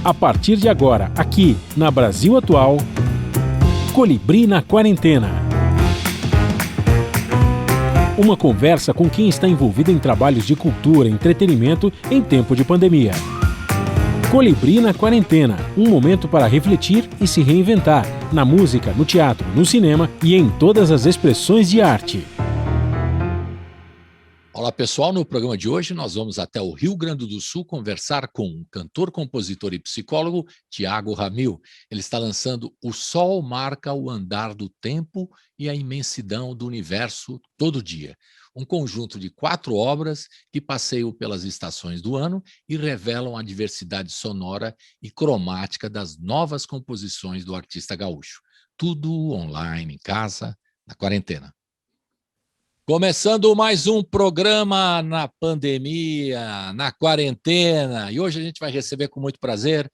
A partir de agora, aqui na Brasil Atual, Colibri na Quarentena. Uma conversa com quem está envolvido em trabalhos de cultura e entretenimento em tempo de pandemia. Colibri na Quarentena, um momento para refletir e se reinventar, na música, no teatro, no cinema e em todas as expressões de arte. Olá pessoal, no programa de hoje nós vamos até o Rio Grande do Sul conversar com o cantor, compositor e psicólogo Thiago Ramil. Ele está lançando O Sol Marca o Andar do Tempo e a Imensidão do Universo Todo Dia. Um conjunto de 4 obras que passeiam pelas estações do ano e revelam a diversidade sonora e cromática das novas composições do artista gaúcho. Tudo online, em casa, na quarentena. Começando mais um programa na pandemia, na quarentena. E hoje a gente vai receber com muito prazer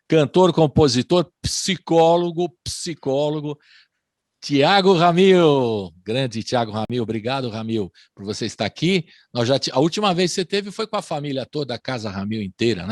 cantor, compositor, psicólogo, Thiago Ramil. Grande Thiago Ramil, obrigado, Ramil, por você estar aqui. A última vez que você teve foi com a família toda, a Casa Ramil inteira,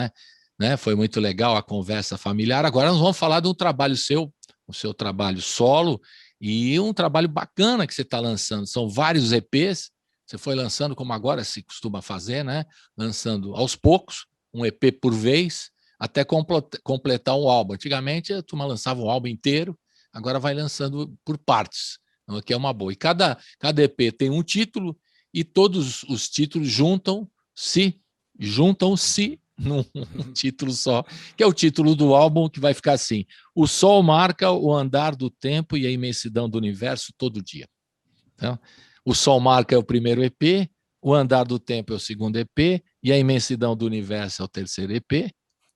né? Foi muito legal a conversa familiar. Agora nós vamos falar de um trabalho seu, o seu trabalho solo, e um trabalho bacana que você está lançando. São vários EPs, você foi lançando como agora se costuma fazer, né? Lançando aos poucos, um EP por vez, até completar um álbum. Antigamente a turma lançava um álbum inteiro, agora vai lançando por partes, que é uma boa. E cada EP tem um título e todos os títulos juntam-se num título só, que é o título do álbum, que vai ficar assim: O Sol Marca o Andar do Tempo e a Imensidão do Universo Todo Dia. Então, O Sol Marca é o primeiro EP, O Andar do Tempo é o segundo EP, e a Imensidão do Universo é o terceiro EP,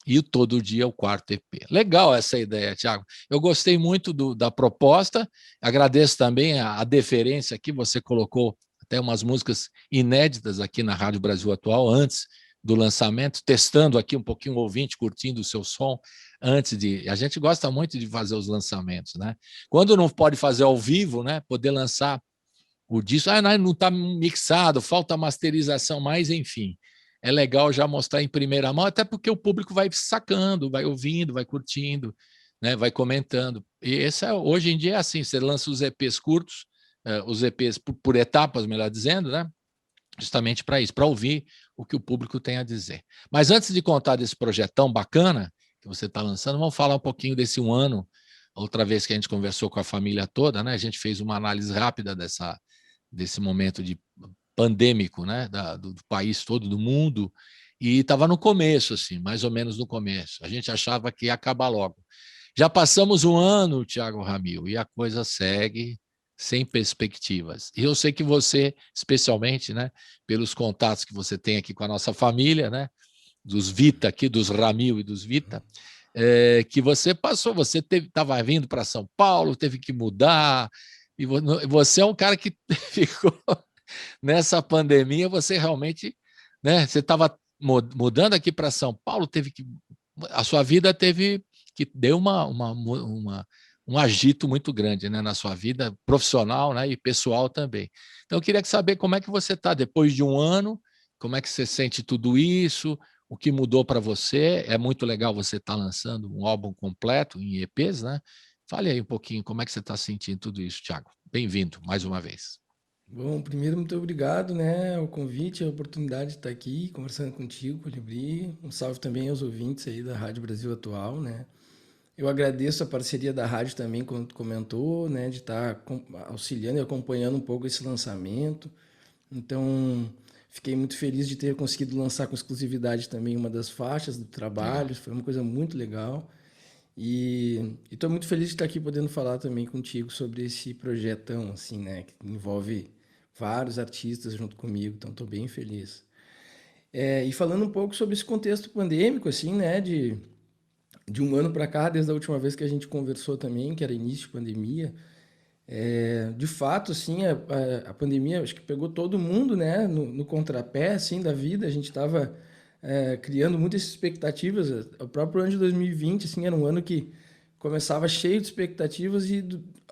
e o Todo Dia é o quarto EP. Legal essa ideia, Thiago. Eu gostei muito da proposta, agradeço também a deferência que você colocou, até umas músicas inéditas aqui na Rádio Brasil Atual, antes do lançamento, testando aqui um pouquinho o ouvinte, curtindo o seu som, antes de... A gente gosta muito de fazer os lançamentos, né? Quando não pode fazer ao vivo, né? Poder lançar o disco, não está mixado, falta masterização, mas enfim, é legal já mostrar em primeira mão, até porque o público vai sacando, vai ouvindo, vai curtindo, né? Vai comentando. E hoje em dia é assim, você lança os EPs curtos, os EPs por etapas, melhor dizendo, né? Justamente para isso, para ouvir o que o público tem a dizer. Mas antes de contar desse projetão bacana que você está lançando, vamos falar um pouquinho desse um ano, outra vez que a gente conversou com a família toda, né? A gente fez uma análise rápida desse momento de pandêmico, né? Do país todo, do mundo, e estava no começo, assim, mais ou menos no começo. A gente achava que ia acabar logo. Já passamos um ano, Thiago Ramil, e a coisa segue sem perspectivas. E eu sei que você, especialmente, né, pelos contatos que você tem aqui com a nossa família, né, dos Vita aqui, dos Ramil e dos Vita, que você passou, você estava vindo para São Paulo, teve que mudar, e você é um cara que ficou nessa pandemia, você realmente, né, você estava mudando aqui para São Paulo, a sua vida teve que deu um agito muito grande, né, na sua vida profissional, né, e pessoal também. Então, eu queria saber como é que você está depois de um ano, como é que você sente tudo isso, o que mudou para você. É muito legal você estar lançando um álbum completo em EPs, né? Fale aí um pouquinho como é que você está sentindo tudo isso, Thiago. Bem-vindo mais uma vez. Bom, primeiro, muito obrigado, né, o convite, a oportunidade de estar aqui conversando contigo, Colibri. Um salve também aos ouvintes aí da Rádio Brasil Atual, né? Eu agradeço a parceria da rádio também, como tu comentou, né, de estar auxiliando e acompanhando um pouco esse lançamento. Então, fiquei muito feliz de ter conseguido lançar com exclusividade também uma das faixas do trabalho. Legal. Foi uma coisa muito legal. E estou muito feliz de estar aqui podendo falar também contigo sobre esse projetão, assim, né, que envolve vários artistas junto comigo. Então, estou bem feliz. E falando um pouco sobre esse contexto pandêmico, assim, né, de um ano para cá, desde a última vez que a gente conversou também, que era início de pandemia, de fato, assim, a pandemia acho que pegou todo mundo, né, no contrapé, assim, da vida. A gente estava criando muitas expectativas. O próprio ano de 2020, assim, era um ano que começava cheio de expectativas e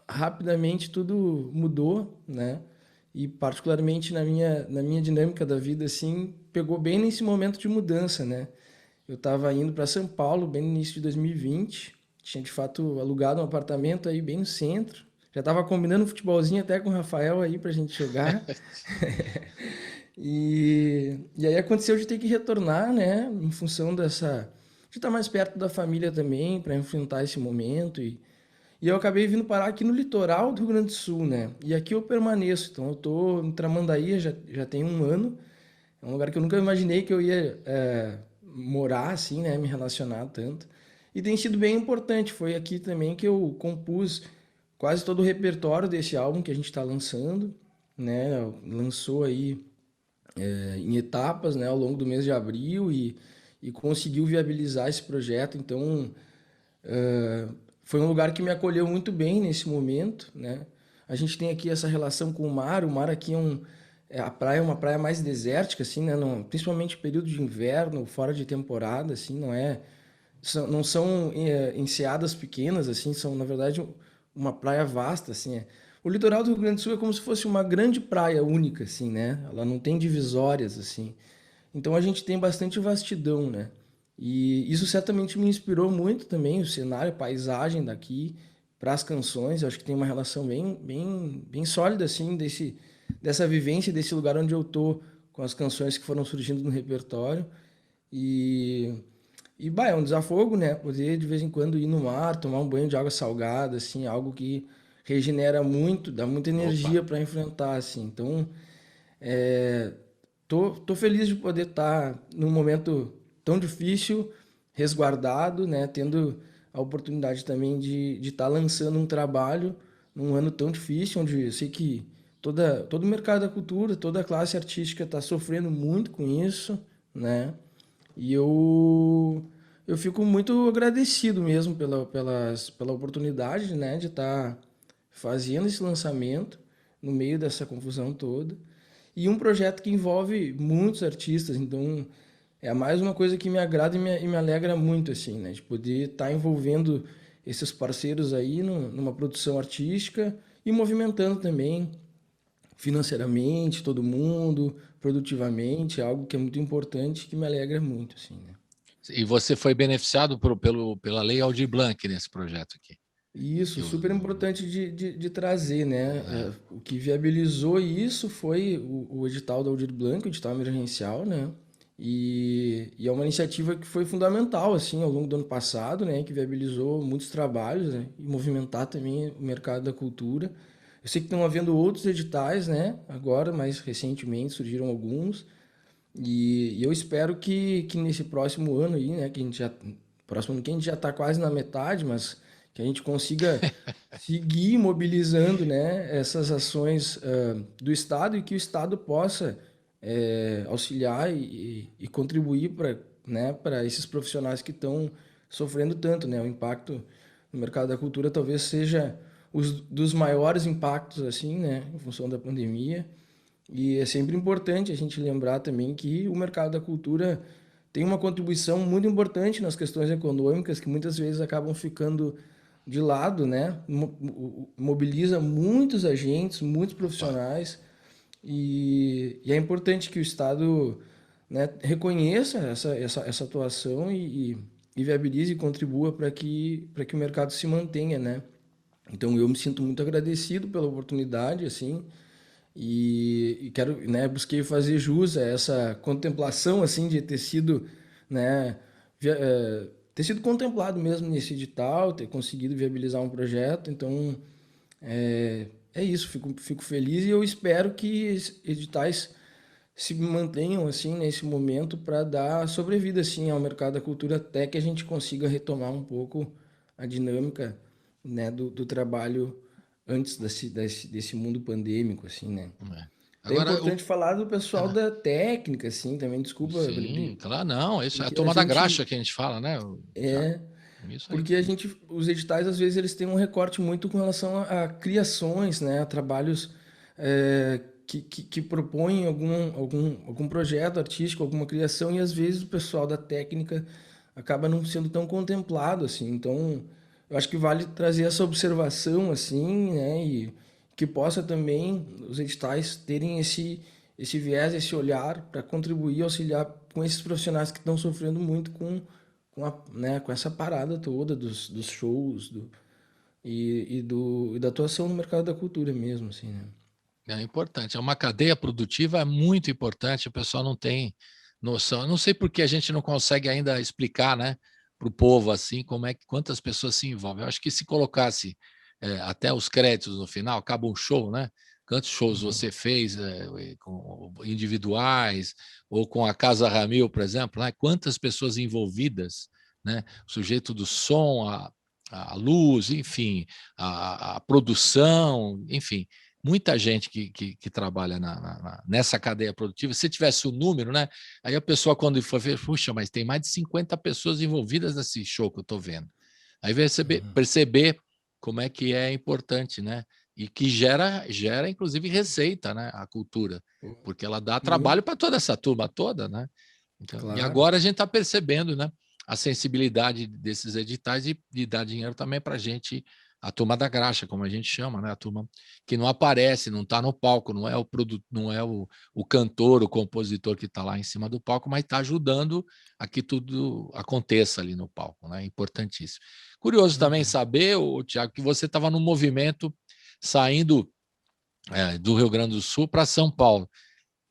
rapidamente tudo mudou, né? E particularmente na minha dinâmica da vida, assim, pegou bem nesse momento de mudança, né? eu estava indo para São Paulo, bem no início de 2020. Tinha, de fato, alugado um apartamento aí bem no centro. Já estava combinando um futebolzinho até com o Rafael aí para a gente jogar. E aí aconteceu de ter que retornar, né? Em função dessa... de estar mais perto da família também, para enfrentar esse momento. E eu acabei vindo parar aqui no litoral do Rio Grande do Sul, né? E aqui eu permaneço. Então eu tô em Tramandaí já tem um ano. É um lugar que eu nunca imaginei que eu ia morar assim, né? Me relacionar tanto. E tem sido bem importante. Foi aqui também que eu compus quase todo o repertório desse álbum que a gente está lançando, né? Lançou aí em etapas, né? Ao longo do mês de abril e conseguiu viabilizar esse projeto. Então foi um lugar que me acolheu muito bem nesse momento, né? A gente tem aqui essa relação com o mar aqui a praia é uma praia mais desértica, assim, né? Não, principalmente período de inverno, fora de temporada, assim, não são enseadas pequenas, assim, são, na verdade, uma praia vasta, assim. O litoral do Rio Grande do Sul é como se fosse uma grande praia única, assim, né? Ela não tem divisórias, assim. Então a gente tem bastante vastidão, né? E isso certamente me inspirou muito também, o cenário, a paisagem daqui, para as canções. Eu acho que tem uma relação bem sólida, assim, dessa vivência, desse lugar onde eu tô, com as canções que foram surgindo no repertório. Bah, é um desafogo, né? Poder de vez em quando ir no mar, tomar um banho de água salgada, assim, algo que regenera muito, dá muita Opa, energia para enfrentar, assim. Então, é, tô feliz de poder estar num momento tão difícil, resguardado, né? Tendo a oportunidade também de estar lançando um trabalho num ano tão difícil, onde eu sei que todo o mercado da cultura, toda a classe artística está sofrendo muito com isso, né? E eu fico muito agradecido mesmo pela oportunidade, né, de estar fazendo esse lançamento no meio dessa confusão toda. E um projeto que envolve muitos artistas, então é mais uma coisa que me agrada e me alegra muito, assim, né, de poder estar envolvendo esses parceiros aí numa produção artística e movimentando também financeiramente todo mundo, produtivamente, é algo que é muito importante, que me alegra muito, assim, né? e você foi beneficiado pela Lei Aldir Blanc nesse projeto aqui. E isso, Que super importante de trazer, né? O que viabilizou isso foi o edital da Aldir Blanc, o edital emergencial, né? E é uma iniciativa que foi fundamental, assim, ao longo do ano passado, né? Que viabilizou muitos trabalhos, né? E movimentar também o mercado da cultura. Eu sei que estão havendo outros editais, né? Agora, mais recentemente, surgiram alguns. E eu espero que nesse próximo ano aí, né? Próximo ano que a gente já está quase na metade, mas que a gente consiga seguir mobilizando, né, essas ações do Estado e que o Estado possa auxiliar e contribuir para, né, para esses profissionais que estão sofrendo tanto, né? O impacto no mercado da cultura talvez seja dos maiores impactos, assim, né, em função da pandemia. E é sempre importante a gente lembrar também que o mercado da cultura tem uma contribuição muito importante nas questões econômicas que muitas vezes acabam ficando de lado, né? Mobiliza muitos agentes, muitos opa, profissionais e é importante que o Estado, né, reconheça essa atuação e viabilize e contribua para que o mercado se mantenha, né? Então eu me sinto muito agradecido pela oportunidade, assim, e quero, né, busquei fazer jus a essa contemplação, assim, de ter sido, né, ter sido contemplado mesmo nesse edital, ter conseguido viabilizar um projeto. Então é isso, fico feliz e eu espero que editais se mantenham assim nesse momento para dar sobrevida assim ao mercado da cultura até que a gente consiga retomar um pouco a dinâmica, né, do trabalho antes desse mundo pandêmico, assim, né? é. É Agora, importante falar do pessoal da técnica, assim, também, desculpa, sim, Felipe, claro, não, isso é a porque a toma da gente graxa que a gente fala, né, Thiago? é, Isso aí. porque os editais às vezes eles têm um recorte muito com relação a criações, né, a trabalhos que propõem algum projeto artístico, alguma criação, e às vezes o pessoal da técnica acaba não sendo tão contemplado, assim. Então, eu acho que vale trazer essa observação, assim, né, e que possa também os editais terem esse viés, esse olhar para contribuir, auxiliar com esses profissionais que estão sofrendo muito né, com essa parada toda dos shows e da atuação no mercado da cultura mesmo, assim, né? É importante. É uma cadeia produtiva, é muito importante. O pessoal não tem noção. Eu não sei por que a gente não consegue ainda explicar, né, para o povo assim como é que quantas pessoas se envolvem. Eu acho que se colocasse até os créditos no final, acaba um show, né? Quantos shows Uhum. você fez com individuais ou com a Casa Ramil, por exemplo, né? Quantas pessoas envolvidas, né? O sujeito do som, a luz, enfim, a produção, enfim, muita gente que trabalha nessa cadeia produtiva. Se tivesse o número, né? Aí a pessoa, quando for ver, puxa, mas tem mais de 50 pessoas envolvidas nesse show que eu estou vendo. Aí vai perceber como é que é importante, né? E que gera inclusive, receita, né? A cultura, porque ela dá trabalho Muito, para toda essa turma toda, né? Então, e claro. agora a gente está percebendo, né? A sensibilidade desses editais de dar dinheiro também para a gente, a turma da graxa, como a gente chama, né? A turma que não aparece, não está no palco, não é o produto, não é o cantor, o compositor que está lá em cima do palco, mas está ajudando a que tudo aconteça ali no palco, né? Importantíssimo. Curioso também Uhum. saber, Tiago, que você estava no movimento saindo do Rio Grande do Sul para São Paulo.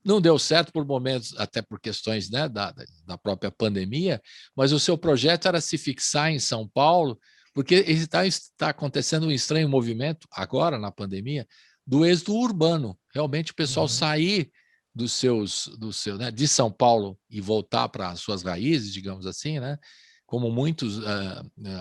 Não deu certo por momentos, até por questões, né, da própria pandemia, mas o seu projeto era se fixar em São Paulo, porque está acontecendo um estranho movimento, agora na pandemia, do êxodo urbano. Realmente o pessoal Uhum. sair né, de São Paulo e voltar para as suas raízes, digamos assim, né? Como muitos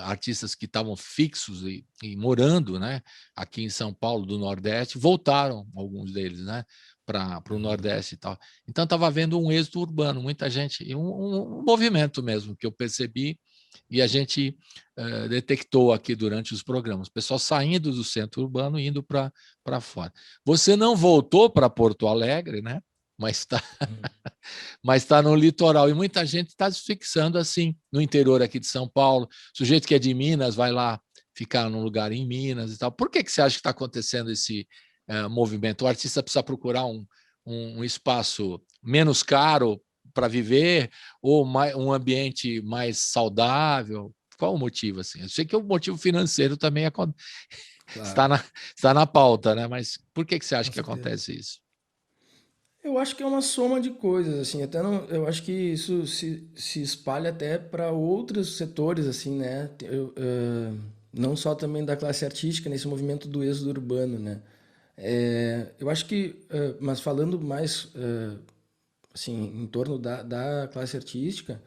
artistas que estavam fixos e morando, né, aqui em São Paulo, do Nordeste, voltaram, alguns deles, né, para o Uhum. Nordeste e tal. Então estava havendo um êxodo urbano, muita gente, e um movimento mesmo que eu percebi e a gente detectou aqui durante os programas, o pessoal saindo do centro urbano e indo para fora. Você não voltou para Porto Alegre, né? Mas está Uhum. mas está no litoral, e muita gente está se fixando assim, no interior aqui de São Paulo. O sujeito que é de Minas vai lá ficar num lugar em Minas e tal. Por que você acha que está acontecendo esse movimento? O artista precisa procurar um espaço menos caro para viver ou um ambiente mais saudável? Qual o motivo? Assim? Eu sei que o motivo financeiro também está, Claro, está na pauta, né? Mas por que você acha com que certeza. acontece isso? Eu acho que é uma soma de coisas, assim, até não, eu acho que isso se espalha até para outros setores, assim, né? Não só também da classe artística, nesse movimento do êxodo urbano, né? Eu acho que, mas falando mais, assim, em torno da classe artística,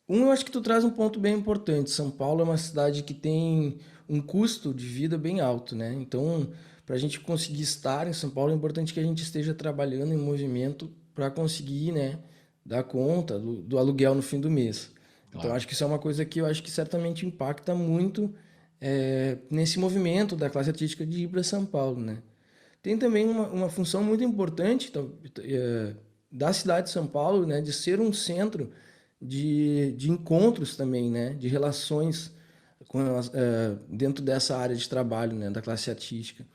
eu acho que tu traz um ponto bem importante. São Paulo é uma cidade que tem um custo de vida bem alto, né? Então, para a gente conseguir estar em São Paulo, é importante que a gente esteja trabalhando em movimento para conseguir, né, dar conta do aluguel no fim do mês. Então, Claro. acho que isso é uma coisa que eu acho que certamente impacta muito nesse movimento da classe artística de ir para São Paulo, né? Tem também uma função muito importante da cidade de São Paulo, né, de ser um centro de encontros também, né, de relações dentro dessa área de trabalho, né, da classe artística.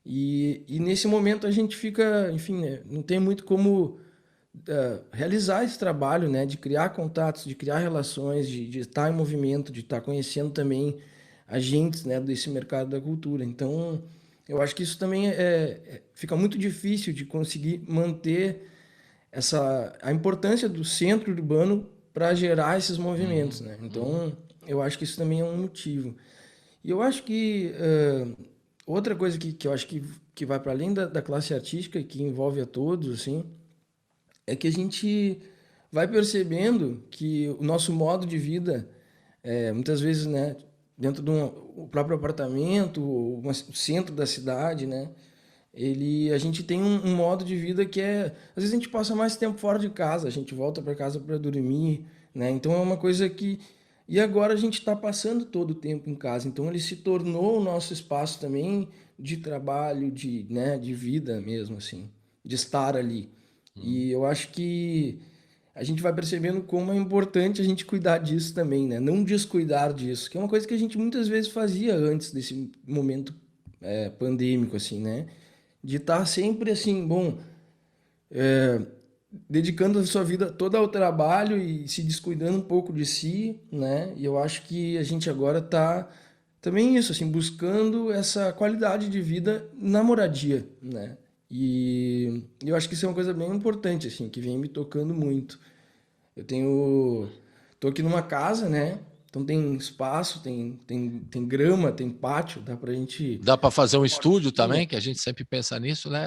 E nesse momento a gente fica, enfim, né, não tem muito como realizar esse trabalho, né, de criar contatos, de criar relações, de estar em movimento, de estar conhecendo também agentes, né, desse mercado da cultura. Então, eu acho que isso também fica muito difícil de conseguir manter a importância do centro urbano para gerar esses movimentos, Uhum, né? uhum. Então, eu acho que isso também é um motivo. E eu acho que outra coisa que eu acho que vai para além da classe artística e que envolve a todos, assim, é que a gente vai percebendo que o nosso modo de vida, muitas vezes, né, dentro o próprio apartamento, o centro da cidade, né, a gente tem um modo de vida que às vezes a gente passa mais tempo fora de casa, a gente volta para casa para dormir, né, então é uma coisa e agora a gente está passando todo o tempo em casa, então ele se tornou o nosso espaço também de trabalho, né, de vida mesmo, assim, de estar ali. Uhum. E eu acho que a gente vai percebendo como é importante a gente cuidar disso também, né? Não descuidar disso, que é uma coisa que a gente muitas vezes fazia antes desse momento pandêmico, assim, né? De estar sempre assim, bom, dedicando a sua vida toda ao trabalho e se descuidando um pouco de si, né? E eu acho que a gente agora está também isso, assim, buscando essa qualidade de vida na moradia, né? E eu acho que isso é uma coisa bem importante, assim, que vem me tocando muito. Eu tô aqui numa casa, né? Então tem espaço, tem grama, tem pátio, dá pra gente Dá para fazer um uma estúdio hortinha também, que a gente sempre pensa nisso, né?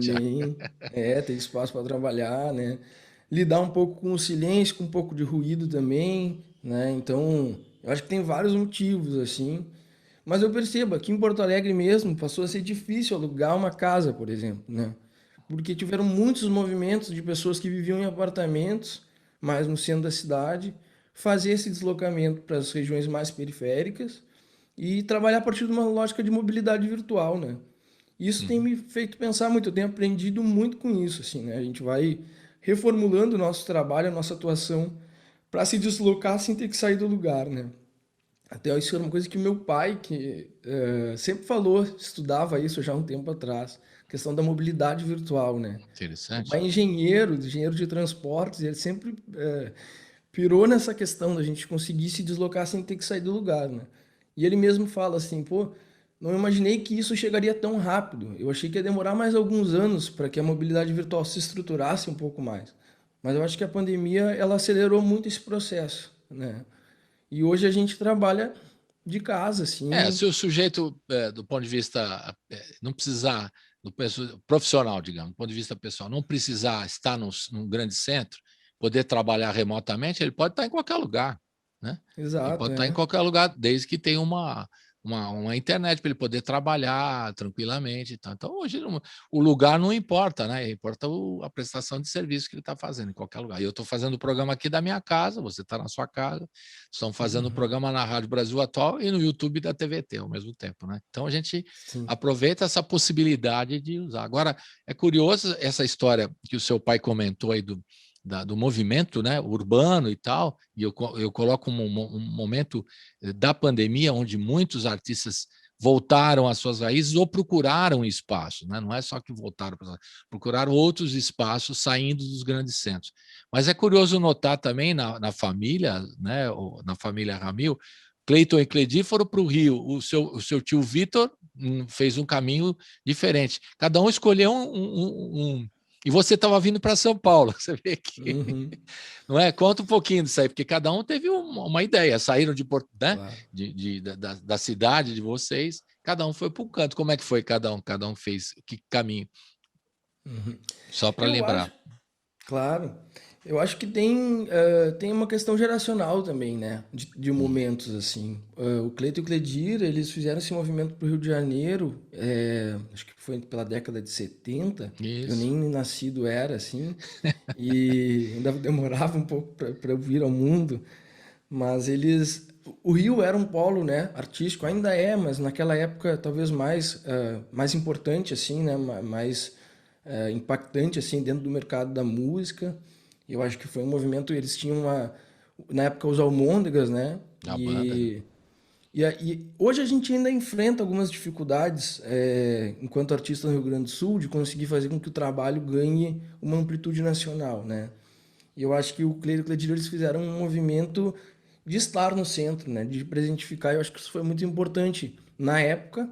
Tiago? também. É, tem espaço para trabalhar, né? Lidar um pouco com o silêncio, com um pouco de ruído também, né? Então, eu acho que tem vários motivos, assim. Mas eu percebo, aqui em Porto Alegre mesmo, passou a ser difícil alugar uma casa, por exemplo, né? Porque tiveram muitos movimentos de pessoas que viviam em apartamentos, mais no centro da cidade, fazer esse deslocamento para as regiões mais periféricas e trabalhar a partir de uma lógica de mobilidade virtual, né? Isso tem Uhum. me feito pensar muito, eu tenho aprendido muito com isso, assim, né? A gente vai reformulando o nosso trabalho, a nossa atuação, para se deslocar sem ter que sair do lugar, né? Até isso era uma coisa que meu pai, que sempre falou, estudava isso já há um tempo atrás, questão da mobilidade virtual, né? Meu Interessante. pai é engenheiro, engenheiro de transportes, e ele sempre pirou nessa questão da gente conseguir se deslocar sem ter que sair do lugar, né? E ele mesmo fala assim, pô, não imaginei que isso chegaria tão rápido. Eu achei que ia demorar mais alguns anos para que a mobilidade virtual se estruturasse um pouco mais. Mas eu acho que a pandemia ela acelerou muito esse processo, né? E hoje a gente trabalha de casa, assim. Se o sujeito, do ponto de vista, não precisar, profissional, digamos, do ponto de vista pessoal, não precisar estar num grande centro, poder trabalhar remotamente, ele pode estar em qualquer lugar, né? Ele Exato, pode estar em é. qualquer lugar, desde que tenha uma internet para ele poder trabalhar tranquilamente. E tal. Então, hoje, o lugar não importa, né? Importa a prestação de serviço que ele está fazendo em qualquer lugar. E eu estou fazendo o programa aqui da minha casa, você está na sua casa, estão fazendo o Uhum, programa na Rádio Brasil Atual e no YouTube da TVT ao mesmo tempo, né? Então, a gente sim. aproveita essa possibilidade de usar. Agora, é curioso essa história que o seu pai comentou aí do movimento, né, urbano e tal, e eu coloco um momento da pandemia onde muitos artistas voltaram às suas raízes ou procuraram espaço, né? Não é só que voltaram, procuraram outros espaços saindo dos grandes centros. Mas é curioso notar também na família, né, na família Ramil, Cleiton e Cledir foram para o Rio, o seu tio Vitor fez um caminho diferente. Cada um escolheu e você estava vindo para São Paulo, você vê que, Uhum, não é? Conta um pouquinho disso aí, porque cada um teve uma ideia, saíram né? claro. Da cidade de vocês, cada um foi para um canto. Como é que foi cada um? Cada um fez que caminho? Uhum. Só para Eu acho, lembrar. claro. Eu acho que tem uma questão geracional também, né? De momentos, assim. O Cleiton e o Cledir, eles fizeram esse movimento para o Rio de Janeiro, acho que foi pela década de 70. Eu Isso. nem nascido era, assim. E ainda demorava um pouco para eu vir ao mundo. Mas eles... O Rio era um polo, né, artístico, ainda é, mas naquela época talvez mais importante, assim, né, mais impactante, assim, dentro do mercado da música. Eu acho que foi um movimento, eles tinham na época os Almôndegas, né, A banda, né? e hoje a gente ainda enfrenta algumas dificuldades, enquanto artista no Rio Grande do Sul, de conseguir fazer com que o trabalho ganhe uma amplitude nacional, né. E eu acho que o Cleide e o Cledir, eles fizeram um movimento de estar no centro, né? De presentificar. Eu acho que isso foi muito importante na época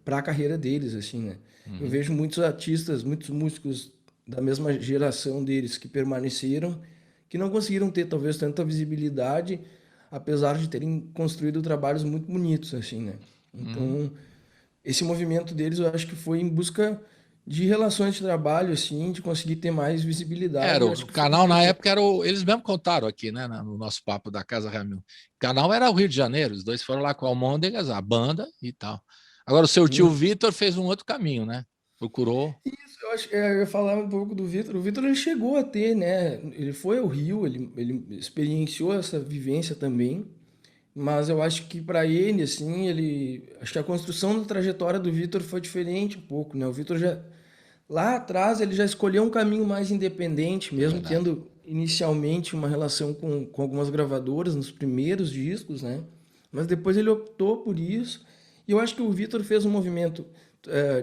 para a carreira deles, assim, né? Eu Uhum. vejo muitos artistas, muitos músicos da mesma geração deles que permaneceram, que não conseguiram ter talvez tanta visibilidade, apesar de terem construído trabalhos muito bonitos, assim, né? Uhum. Então, esse movimento deles eu acho que foi em busca de relações de trabalho, assim, de conseguir ter mais visibilidade. Era Eu o acho que foi canal na importante. época eles mesmo contaram aqui, né, no nosso papo da Casa Ramil. O canal era o Rio de Janeiro, os dois foram lá com a Almôndegas, a banda e tal. Agora o seu tio Vitor fez um outro caminho, né? Procurou. Isso, eu acho que eu ia falar um pouco do Vitor. O Vitor ele chegou a ter, né? Ele foi ao Rio, ele experienciou essa vivência também. Mas eu acho que para ele, assim, acho que a construção da trajetória do Vitor foi diferente um pouco, né? O Vitor já lá atrás ele já escolheu um caminho mais independente, É mesmo verdade. tendo inicialmente uma relação com algumas gravadoras nos primeiros discos, né? Mas depois ele optou por isso. E eu acho que o Vitor fez um movimento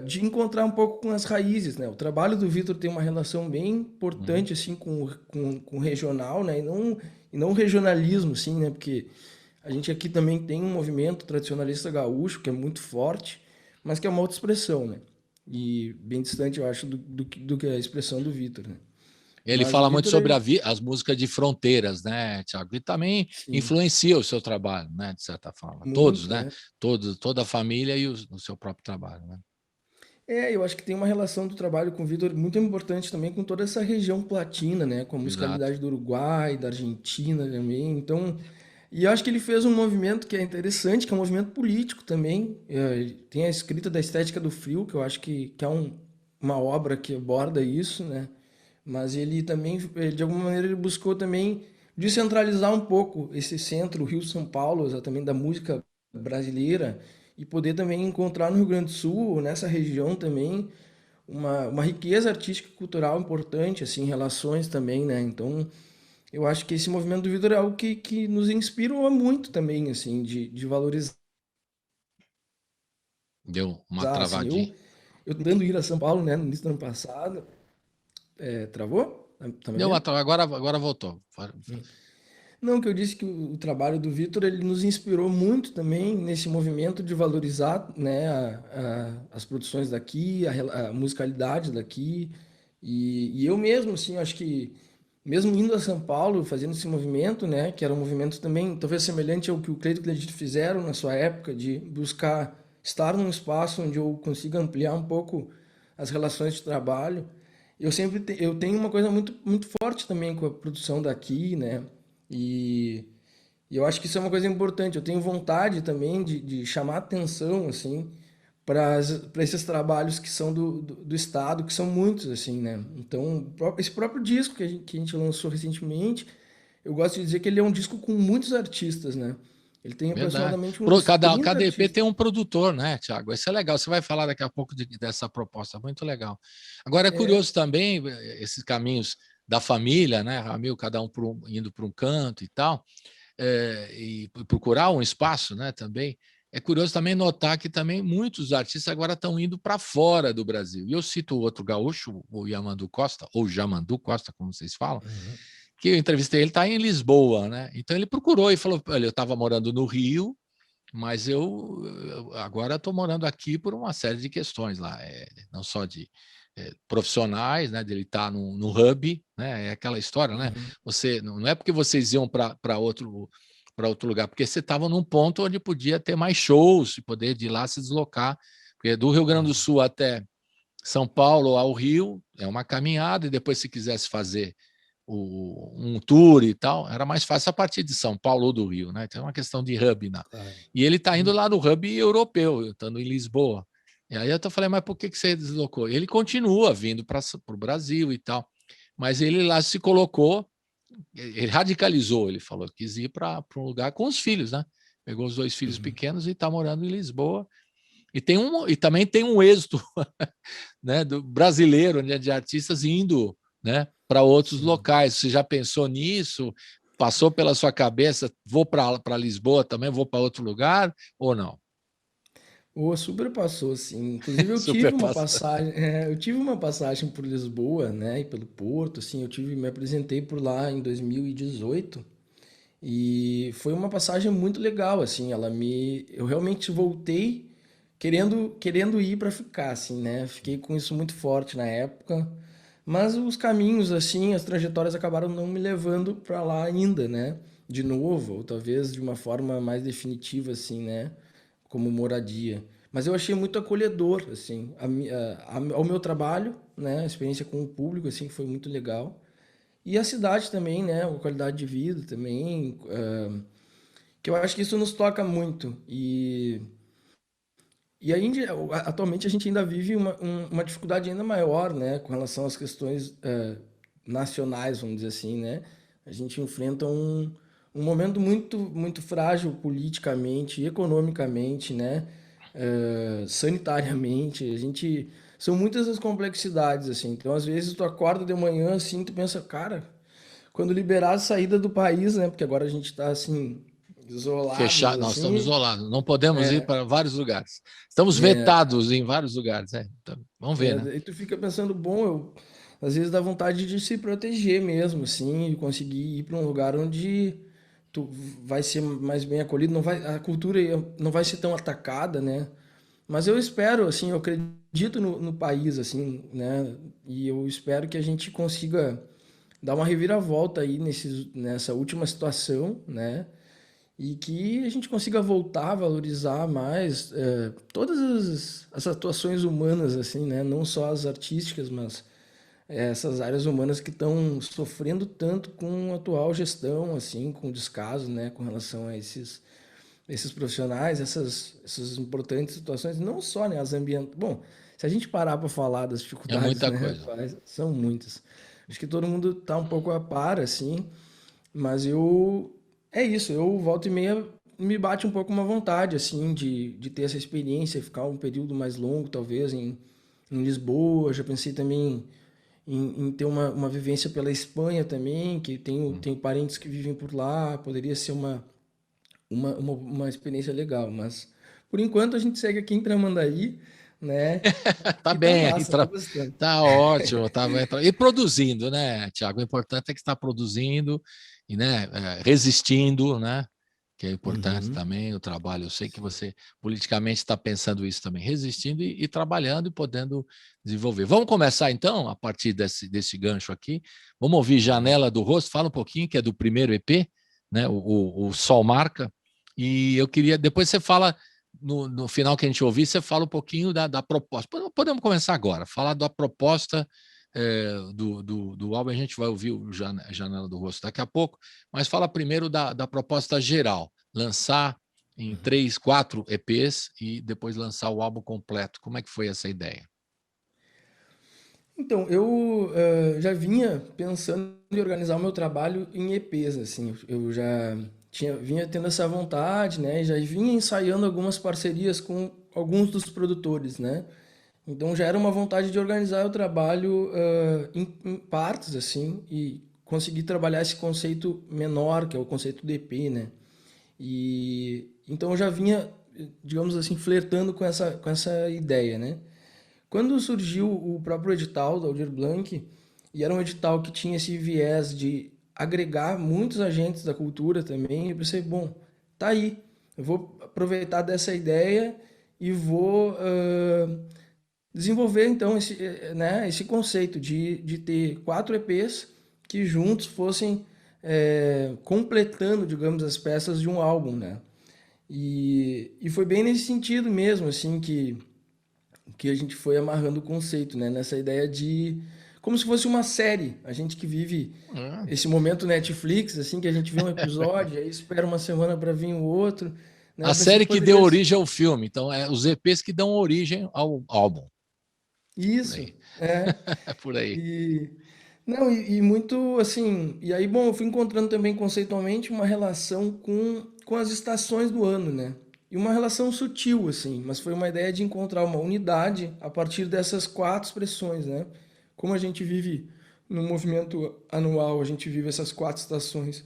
de encontrar um pouco com as raízes, né? O trabalho do Vitor tem uma relação bem Uhum. importante, assim, com o regional, né? E não regionalismo, assim, né? Porque a gente aqui também tem um movimento tradicionalista gaúcho, que é muito forte, mas que é uma outra expressão, né? E bem distante, eu acho, do que a expressão do Vitor, né? Ele Mas o fala muito Vitor, sobre ele... as músicas de fronteiras, né, Tiago? E também Sim, influencia o seu trabalho, né, de certa forma. Todos, muito, né? é. Toda a família e o seu próprio trabalho, né? Eu acho que tem uma relação do trabalho com o Vitor muito importante também com toda essa região platina, né? Com a Exato. musicalidade do Uruguai, da Argentina também. Então, e eu acho que ele fez um movimento que é interessante, que é um movimento político também. Tem a escrita da Estética do Frio, que eu acho que é uma obra que aborda isso, né? Mas ele também, de alguma maneira, ele buscou também descentralizar um pouco esse centro Rio-São Paulo, exatamente da música brasileira, e poder também encontrar no Rio Grande do Sul, nessa região também, uma riqueza artística e cultural importante, assim, relações também, né? Então, eu acho que esse movimento do Vitor é algo que nos inspirou muito também, assim, de valorizar, Deu uma assim, travadinha. eu tentando ir a São Paulo, né, no início do ano passado, travou? Tá me Deu uma vendo? agora voltou. Não, que eu disse que o trabalho do Vitor ele nos inspirou muito também nesse movimento de valorizar, né, as produções daqui, a musicalidade daqui. E eu mesmo, assim, acho que mesmo indo a São Paulo, fazendo esse movimento, né, que era um movimento também talvez semelhante ao que o Cleito e o Cledito fizeram na sua época, de buscar estar num espaço onde eu consiga ampliar um pouco as relações de trabalho. Eu tenho uma coisa muito, muito forte também com a produção daqui, né? E, e eu acho que isso é uma coisa importante. Eu tenho vontade também de chamar atenção, assim, para esses trabalhos que são do Estado, que são muitos, assim, né? Então, esse próprio disco que a gente lançou recentemente, eu gosto de dizer que ele é um disco com muitos artistas, né? Ele tem Verdade. aproximadamente uns 30 Cada EP tem artistas. um produtor, né, Tiago? Isso é legal. Você vai falar daqui a pouco dessa proposta, muito legal. Agora é É, curioso também esses caminhos da família, né, Ramil, cada um indo para um canto e tal, e procurar um espaço, né, também. É curioso também notar que também muitos artistas agora estão indo para fora do Brasil. E eu cito o outro gaúcho, o Yamandu Costa, ou Jamandu Costa, como vocês falam, que eu entrevistei, ele está em Lisboa, né? Então ele procurou e falou: olha, eu estava morando no Rio, mas eu agora estou morando aqui por uma série de questões lá, não só de profissionais, né? Dele estar no hub, né? É aquela história, né? uhum, Você não é porque vocês iam para outro lugar, porque você estava num ponto onde podia ter mais shows, e poder de lá se deslocar, porque do Rio Grande do uhum, Sul até São Paulo ao Rio é uma caminhada, e depois se quisesse fazer um tour e tal, era mais fácil a partir de São Paulo ou do Rio, né? Então é uma questão de hub, né? claro. E ele está indo Uhum. lá no hub europeu, estando em Lisboa. E aí eu falei, mas por que você deslocou? Ele continua vindo para o Brasil e tal, mas ele lá se colocou, ele radicalizou, ele falou, quis ir para um lugar com os filhos, né? Pegou os dois filhos Uhum. pequenos e está morando em Lisboa. E também tem um êxito, né, do brasileiro, né, de artistas indo, né, para outros Sim. locais. Você já pensou nisso? Passou pela sua cabeça, vou para Lisboa também, vou para outro lugar ou não? O super passou, sim. Inclusive Super passa. eu tive uma passagem por Lisboa, né, e pelo Porto, assim, me apresentei por lá em 2018 e foi uma passagem muito legal, assim, eu realmente voltei querendo ir para ficar, assim, né? Fiquei com isso muito forte na época, mas os caminhos, assim, as trajetórias acabaram não me levando para lá ainda, né? De novo, ou talvez de uma forma mais definitiva, assim, né? Como moradia. Mas eu achei muito acolhedor, assim, ao meu trabalho, né? A experiência com o público, assim, foi muito legal. E a cidade também, né? A qualidade de vida também, que eu acho que isso nos toca muito. E atualmente a gente ainda vive uma dificuldade ainda maior, né? Com relação às questões nacionais, vamos dizer assim, né? A gente enfrenta um momento muito, muito frágil politicamente, economicamente, né? Sanitariamente. São muitas as complexidades, assim. Então, às vezes, tu acorda de manhã, assim, tu pensa, cara, quando liberar a saída do país, né? Porque agora a gente está assim, isolados, Fechado, nós estamos assim. isolados, não podemos ir É, para vários lugares. Estamos é, vetados em vários lugares. Então, vamos ver, né? Daí tu fica pensando, bom, às vezes dá vontade de se proteger mesmo, assim, e conseguir ir para um lugar onde tu vai ser mais bem acolhido, não vai, a cultura não vai ser tão atacada, né? Mas eu espero, assim, eu acredito no país, assim, né? E eu espero que a gente consiga dar uma reviravolta aí nessa última situação, né? E que a gente consiga voltar a valorizar mais todas as atuações humanas, assim, né? Não só as artísticas, mas essas áreas humanas que estão sofrendo tanto com a atual gestão, assim, com o descaso, né? Com relação a esses profissionais, essas importantes situações, não só, né? As ambientais. Bom, se a gente parar para falar das É dificuldades, muita né, coisa. rapaz, são muitas. Acho que todo mundo está um pouco a par, assim, mas eu. É isso, eu volto e meia me bate um pouco uma vontade, assim, de ter essa experiência, ficar um período mais longo, talvez, em Lisboa. Já pensei também em ter uma vivência pela Espanha também, que tenho parentes que vivem por lá, poderia ser uma experiência legal. Mas, por enquanto, a gente segue aqui em Tramandaí, né? Tá E tá bem, aí massa, tô gostando. tá ótimo, tá bem. E produzindo, né, Tiago? O importante é que está produzindo e, né, resistindo, né? Que é importante Uhum. também o trabalho. Eu sei que você politicamente está pensando isso também, resistindo e trabalhando e podendo desenvolver. Vamos começar então, a partir desse gancho aqui. Vamos ouvir Vamos. Janela do Rosto, fala um pouquinho, que é do primeiro EP, né? O Sol Marca. E eu queria, depois você fala, no final que a gente ouvir, você fala um pouquinho da proposta. Podemos começar agora, falar da proposta do álbum. A gente vai ouvir o Janela do Rosto daqui a pouco, mas fala primeiro da proposta geral, lançar em 3, 4 EPs e depois lançar o álbum completo. Como é que foi essa ideia? Então, eu já vinha pensando em organizar o meu trabalho em EPs, assim. Eu já vinha tendo essa vontade, né? E já vinha ensaiando algumas parcerias com alguns dos produtores, né? Então já era uma vontade de organizar o trabalho em partes, assim, e conseguir trabalhar esse conceito menor, que é o conceito do EP, né? E então eu já vinha, digamos assim, flertando com essa ideia, né? Quando surgiu o próprio edital da Aldir Blanc, e era um edital que tinha esse viés de agregar muitos agentes da cultura também, eu pensei, bom, tá aí, eu vou aproveitar dessa ideia e vou desenvolver então esse conceito de ter 4 EPs que juntos fossem completando, digamos, as peças de um álbum, né? E foi bem nesse sentido mesmo, assim, que a gente foi amarrando o conceito, né? Nessa ideia de como se fosse uma série. A gente que vive Ah, esse momento Netflix, assim, que a gente vê um episódio, aí espera uma semana para vir o outro, né? a Eu pensei série que que deu poderia ser origem ao filme, então é os EPs que dão origem ao álbum. Por isso, aí. é. É por aí. E não, e muito assim, e aí bom, eu fui encontrando também conceitualmente uma relação com as estações do ano, né? E uma relação sutil assim, mas foi uma ideia de encontrar uma unidade a partir dessas 4 expressões, né? Como a gente vive no movimento anual, a gente vive essas 4 estações.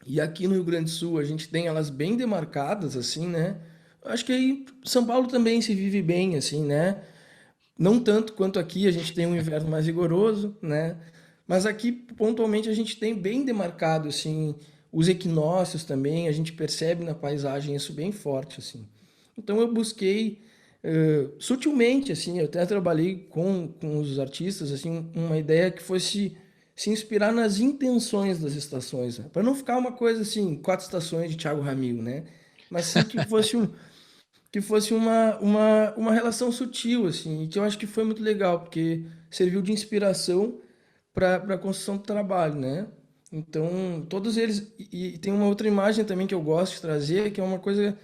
E aqui no Rio Grande do Sul a gente tem elas bem demarcadas assim, né? Acho que aí São Paulo também se vive bem assim, né? Não tanto quanto aqui, a gente tem um inverno mais rigoroso, né? Mas aqui, pontualmente, a gente tem bem demarcado, assim, os equinócios também, a gente percebe na paisagem isso bem forte, assim. Então eu busquei, sutilmente, assim, eu até trabalhei com os artistas, assim, uma ideia que fosse se inspirar nas intenções das estações, né? Para não ficar uma coisa assim, 4 estações de Thiago Ramil, né? Mas sim que fosse uma relação sutil, assim, e que eu acho que foi muito legal, porque serviu de inspiração para a construção do trabalho, né? Então, todos eles. E tem uma outra imagem também que eu gosto de trazer, que é uma coisa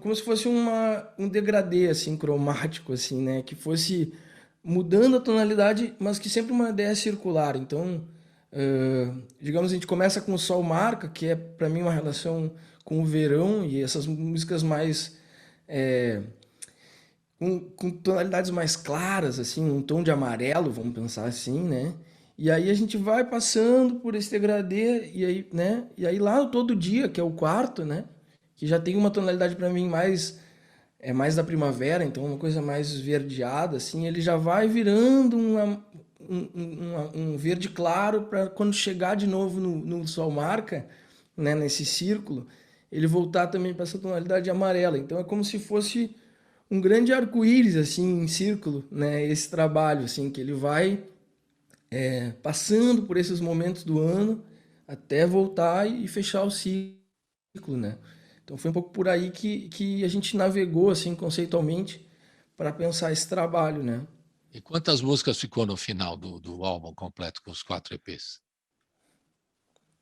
como se fosse um degradê, assim, cromático, assim, né? Que fosse mudando a tonalidade, mas que sempre uma ideia circular. Então, digamos, a gente começa com o Sol Marca, que é para mim uma relação com o verão e essas músicas mais é, com tonalidades mais claras, assim, um tom de amarelo, vamos pensar assim, né? E aí a gente vai passando por esse degradê, e aí, né? E aí lá o Todo Dia, que é o quarto, né? Que já tem uma tonalidade para mim mais da primavera, então uma coisa mais esverdeada, assim, ele já vai virando um verde claro para quando chegar de novo no Sol Marca, né, nesse círculo, ele voltar também para essa tonalidade amarela. Então é como se fosse um grande arco-íris, assim, em círculo, né, esse trabalho, assim, que ele vai passando por esses momentos do ano até voltar e fechar o ciclo, né? Então foi um pouco por aí que a gente navegou assim conceitualmente para pensar esse trabalho, né? E quantas músicas ficou no final do álbum completo com os 4 EPs?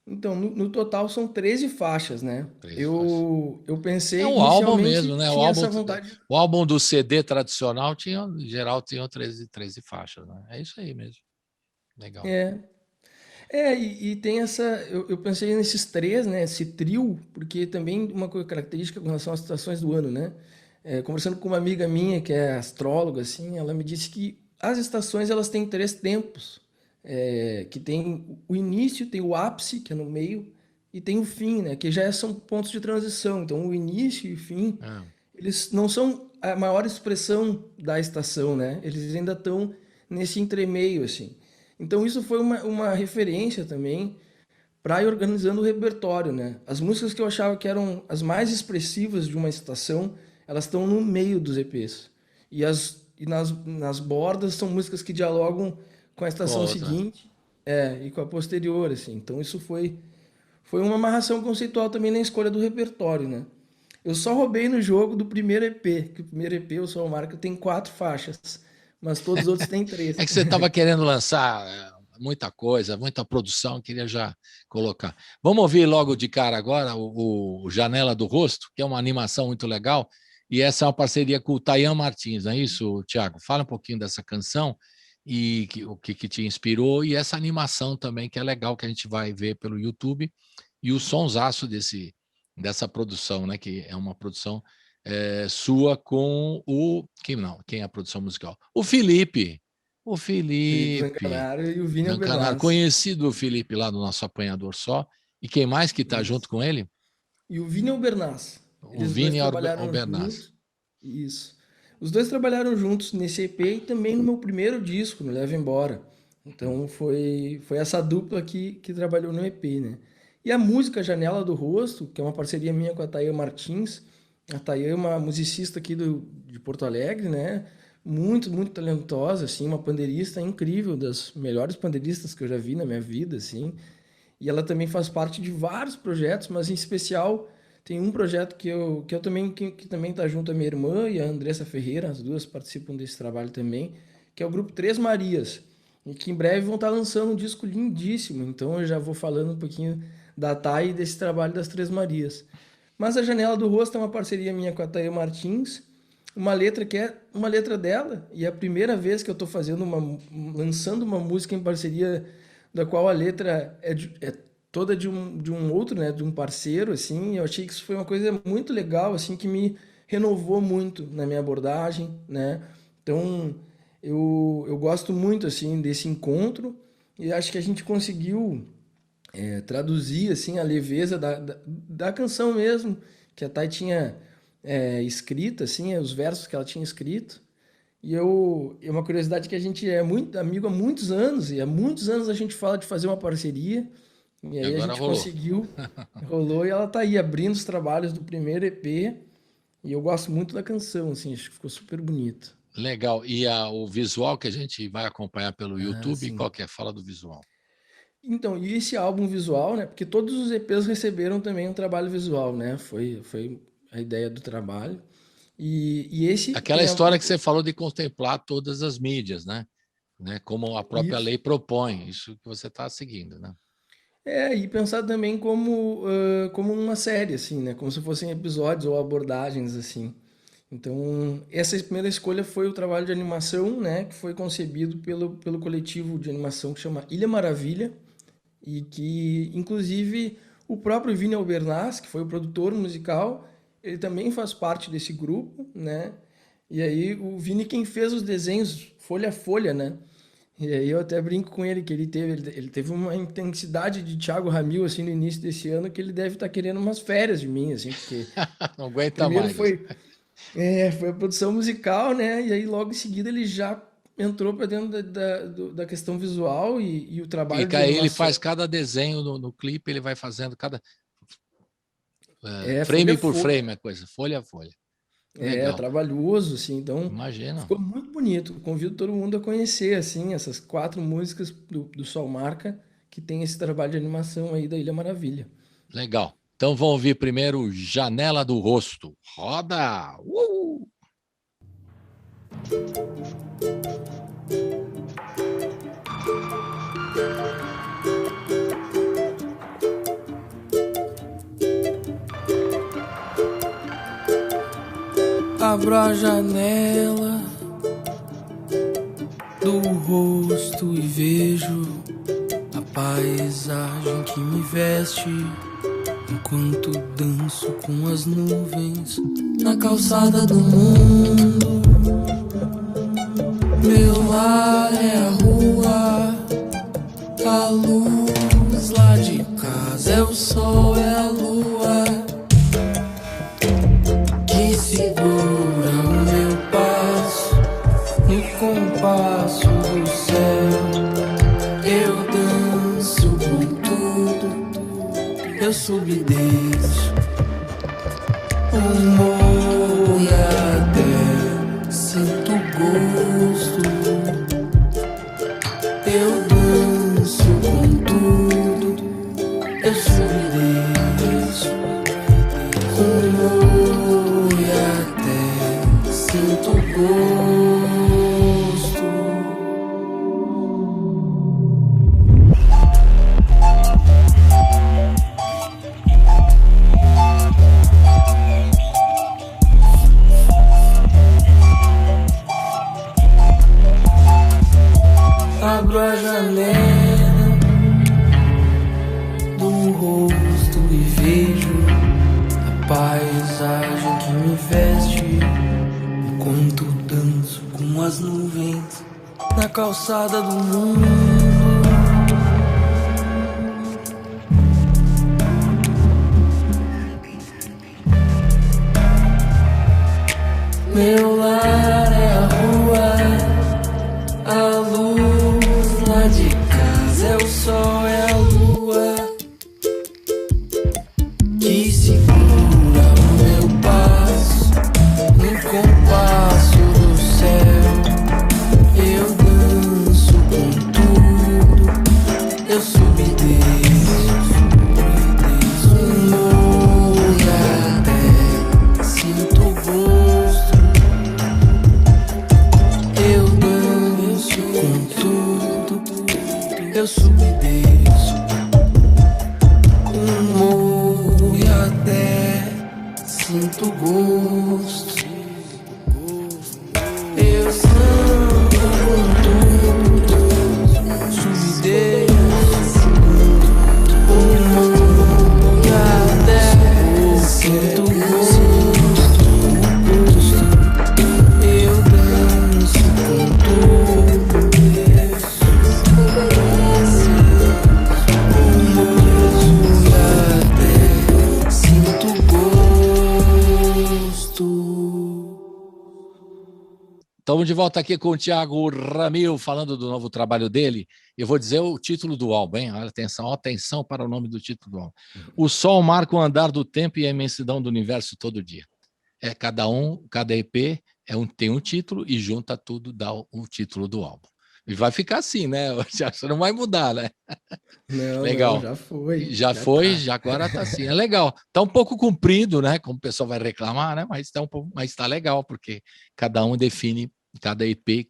Então, no total são 13 faixas, né? 13 faixas. Eu É pensei, um álbum inicialmente mesmo, né? tinha essa vontade. O álbum do CD tradicional tinha, em geral, tinha 13 faixas, né? É isso aí mesmo. Legal. É, e tem essa. Eu pensei nesses três, né? Esse trio, porque também uma coisa característica com relação às estações do ano, né? Conversando com uma amiga minha que é astróloga, assim, ela me disse que as estações elas têm três tempos. Que tem o início, tem o ápice, que é no meio, e tem o fim, né? Que já são pontos de transição. Então, o início e o fim, É. eles não são a maior expressão da estação, né? Eles ainda estão nesse entremeio, assim. Então, isso foi uma referência também para ir organizando o repertório, né? As músicas que eu achava que eram as mais expressivas de uma estação, elas estão no meio dos EPs. E nas bordas são músicas que dialogam com a Com a estação outra. seguinte, e com a posterior, assim. Então isso foi uma amarração conceitual também na escolha do repertório, né? Eu só roubei no jogo do primeiro EP, que o primeiro EP, o Sol Marca, tem 4 faixas, mas todos os outros têm É 3. que você estava querendo lançar muita coisa, muita produção, queria já colocar. Vamos ouvir logo de cara agora o Janela do Rosto, que é uma animação muito legal, e essa é uma parceria com o Tayan Martins, não é isso, Thiago? Fala um pouquinho dessa canção e o que te inspirou, e essa animação também, que é legal, que a gente vai ver pelo YouTube, e o sonsaço dessa produção, né? Que é uma produção sua com o... Quem é a produção musical? O Felipe. O Felipe Felipe Zancanaro e o Vini Zancanaro, Albernaz. conhecido o Felipe lá do nosso apanhador só. E quem mais que está junto Isso. com ele? E o Vini Albernaz. O Eles dois Vini trabalharam Albernaz. juntos. Isso. Os dois trabalharam juntos nesse EP e também no meu primeiro disco, no Leva Embora. Então foi essa dupla que trabalhou no EP, né? E a música Janela do Rosto, que é uma parceria minha com a Taia Martins. A Taia é uma musicista aqui de Porto Alegre, né? Muito, muito talentosa, assim, uma pandeirista incrível, das melhores pandeiristas que eu já vi na minha vida, assim. E ela também faz parte de vários projetos, mas em especial tem um projeto que eu também que também está junto à minha irmã e a Andressa Ferreira, as duas participam desse trabalho também, que é o grupo Três Marias, e que em breve vão estar lançando um disco lindíssimo. Então eu já vou falando um pouquinho da Thay e desse trabalho das Três Marias. Mas a Janela do Rosto é uma parceria minha com a Thay Martins, uma letra que é uma letra dela, e é a primeira vez que eu estou lançando uma música em parceria da qual a letra é toda de um outro, né, de um parceiro, assim. Eu achei que isso foi uma coisa muito legal, assim, que me renovou muito na minha abordagem, né. Então, eu gosto muito, assim, desse encontro e acho que a gente conseguiu traduzir, assim, a leveza da canção mesmo, que a Thay tinha escrito, assim, os versos que ela tinha escrito. É uma curiosidade que a gente é muito amigo há muitos anos, e há muitos anos a gente fala de fazer uma parceria, e E aí a agora gente rolou. conseguiu, rolou, e ela tá aí abrindo os trabalhos do primeiro EP, e eu gosto muito da canção, assim, acho que ficou super bonito. Legal. E o visual que a gente vai acompanhar pelo Ah, YouTube, sim. qual que é? Fala do visual. Então, e esse álbum visual, né? Porque todos os EPs receberam também um trabalho visual, né? Foi a ideia do trabalho. E esse Aquela tem história que você falou de contemplar todas as mídias, né? Como a própria isso. lei propõe, isso que você está seguindo, né? E pensar também como uma série, assim, né? Como se fossem episódios ou abordagens, assim. Então, essa primeira escolha foi o trabalho de animação, né? Que foi concebido pelo coletivo de animação que chama Ilha Maravilha, e que, inclusive, o próprio Vini Albernaz, que foi o produtor musical, ele também faz parte desse grupo, né? E aí, o Vini quem fez os desenhos folha a folha, né? E aí eu até brinco com ele que ele teve uma intensidade de Thiago Ramil assim no início desse ano que ele deve estar querendo umas férias de mim, assim, porque Não aguenta primeiro mais. foi a produção musical, né? E aí logo em seguida ele já entrou para dentro da questão visual e o E trabalho de aí ele animação. faz cada desenho no clipe, ele vai fazendo cada Folha a frame por folha. frame a coisa, folha a folha. É Legal. trabalhoso, assim, então Imagina. ficou muito bonito. Convido todo mundo a conhecer, assim, essas 4 músicas do Sol Marca, que tem esse trabalho de animação aí da Ilha Maravilha. Legal. Então vamos ouvir primeiro Janela do Rosto. Roda! Abro a janela do rosto e vejo a paisagem que me veste enquanto danço com as nuvens na calçada do mundo. Meu lar é a rua, a luz lá de casa é o sol, é a lua que segura o meu passo no compasso do céu. Eu danço com tudo, eu subo e desço o morro e até sinto gosto. Eu danço com tudo, eu subo e desço o morro e até sinto gosto. Abro a janela do rosto e vejo a paisagem que me veste enquanto danço com as nuvens na calçada do mundo. Meu lar é a rua, a luz lá de casa é o sol, é a lua que segura o meu passo no compasso do céu. Eu danço com tudo, eu subo e desço um morro e até sinto gosto. Eu danço com tudo, eu subo e desço um morro e até sinto gosto. Eu santo com tudo, subo e desço um morro e até sinto gosto. Eu danço com tudo, um morro e até sinto gosto. Estamos de volta aqui com o Thiago Ramil, falando do novo trabalho dele. Eu vou dizer o título do álbum, hein? Olha, atenção para o nome do título do álbum. O Sol marca o andar do tempo e a imensidão do universo todo dia. Cada EP tem um título e junta tudo, dá o título do álbum. E vai ficar assim, né? Você não vai mudar, né? Não, Legal. já foi. Já foi, tá. já agora tá assim. É legal. Tá um pouco comprido, né? Como o pessoal vai reclamar, né? Mas tá legal, porque cada um define cada EP,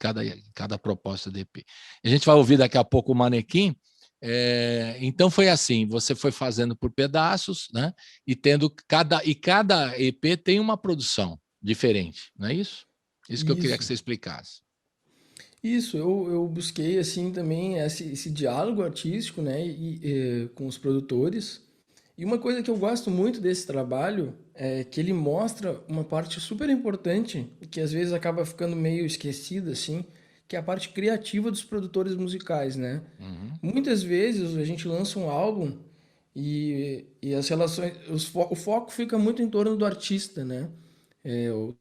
cada proposta de EP. A gente vai ouvir daqui a pouco o Manequim. Então foi assim, você foi fazendo por pedaços, né? E cada EP tem uma produção diferente, não é isso? Isso que eu queria que Isso. você explicasse. Isso, eu busquei assim também esse diálogo artístico, né, com os produtores. E uma coisa que eu gosto muito desse trabalho é que ele mostra uma parte super importante e que às vezes acaba ficando meio esquecida assim, que é a parte criativa dos produtores musicais, né? Uhum. Muitas vezes a gente lança um álbum e as relações, o foco fica muito em torno do artista, né?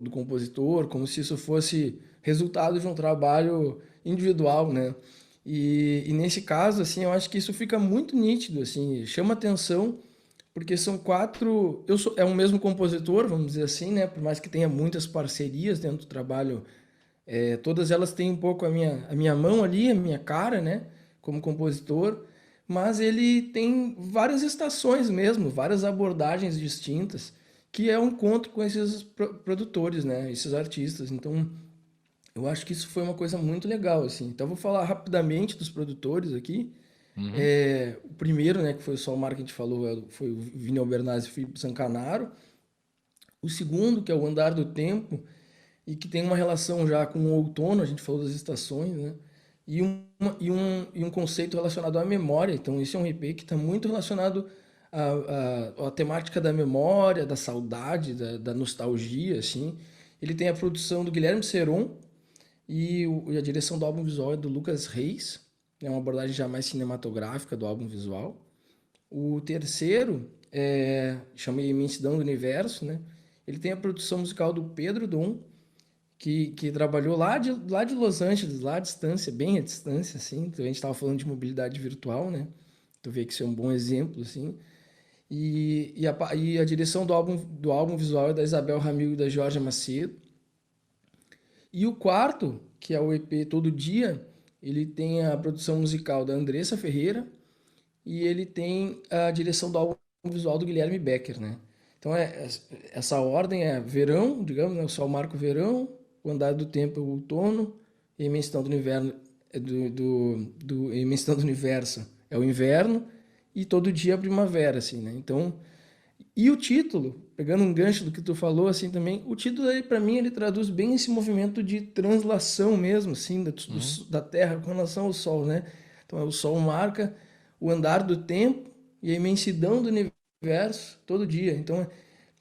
Do compositor, como se isso fosse resultado de um trabalho individual, né? E nesse caso, assim, eu acho que isso fica muito nítido, assim, chama atenção, porque são quatro. É um mesmo compositor, vamos dizer assim, né? Por mais que tenha muitas parcerias dentro do trabalho, todas elas têm um pouco a minha mão ali, a minha cara, né? Como compositor, mas ele tem várias estações mesmo, várias abordagens distintas, que é um encontro com esses produtores, né? Esses artistas. Então, eu acho que isso foi uma coisa muito legal, assim. Então, eu vou falar rapidamente dos produtores aqui. Uhum. O primeiro, né, que foi o Sol Mar que a gente falou, foi o Vini Albernaz e o Felipe Zancanaro. O segundo, que é o Andar do Tempo, e que tem uma relação já com o outono, a gente falou das estações, né? E um conceito relacionado à memória. Então, esse é um EP que está muito relacionado à temática da memória, da saudade, da nostalgia, assim. Ele tem a produção do Guilherme Seron e a direção do álbum visual é do Lucas Reis. É uma abordagem já mais cinematográfica do álbum visual. O terceiro chama Imensidão do Universo, né? Ele tem a produção musical do Pedro Dom, que trabalhou lá de Los Angeles, lá à distância, bem à distância, assim. Então, a gente estava falando de mobilidade virtual, né? Tu vê que isso é um bom exemplo, assim. E a direção do álbum visual é da Isabel Ramil e da Georgia Macedo. E o quarto, que é o EP Todo Dia, ele tem a produção musical da Andressa Ferreira e ele tem a direção do álbum visual do Guilherme Becker, né? Então, essa ordem é verão, digamos, né? O sol marca o verão, o andar do tempo é o outono, e a imensidão do inverno a imensidão do universo é o inverno, e todo dia é a primavera, assim, né? Então, e o título, pegando um gancho do que tu falou, assim, também, o título, para mim, ele traduz bem esse movimento de translação mesmo, assim, Uhum. da Terra com relação ao Sol, né? Então, o Sol marca o andar do tempo e a imensidão do universo todo dia. Então,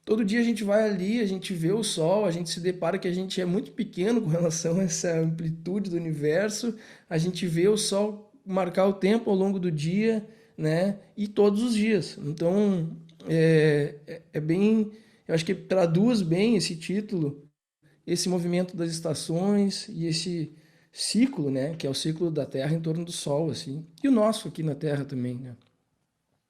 todo dia a gente vai ali, a gente vê o Sol, a gente se depara que a gente é muito pequeno com relação a essa amplitude do universo, a gente vê o Sol marcar o tempo ao longo do dia, né? E todos os dias. Então, é bem. Eu acho que traduz bem esse título, esse movimento das estações e esse ciclo, né? Que é o ciclo da Terra em torno do Sol, assim. E o nosso aqui na Terra também, né?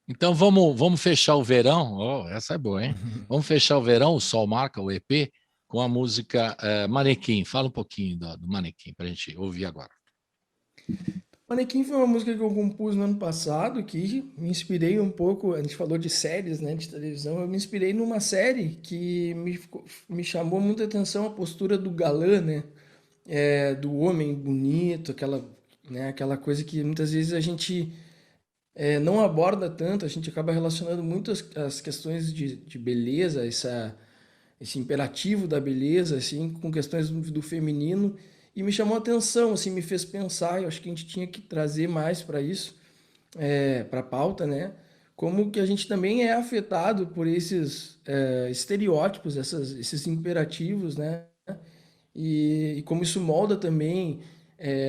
Então vamos fechar o verão. Oh, essa é boa, hein? Vamos fechar o verão, o Sol Marca, o EP, com a música Manequim. Fala um pouquinho do Manequim para a gente ouvir agora. Manequim foi uma música que eu compus no ano passado, que me inspirei um pouco, a gente falou de séries, né, de televisão, eu me inspirei numa série que me chamou muita atenção a postura do galã, né, do homem bonito, aquela coisa que muitas vezes a gente não aborda tanto, a gente acaba relacionando muito as questões de beleza, esse imperativo da beleza, assim, com questões do feminino, e me chamou a atenção, assim, me fez pensar, eu acho que a gente tinha que trazer mais para isso, para a pauta, né? Como que a gente também é afetado por esses estereótipos, esses imperativos, né? E como isso molda também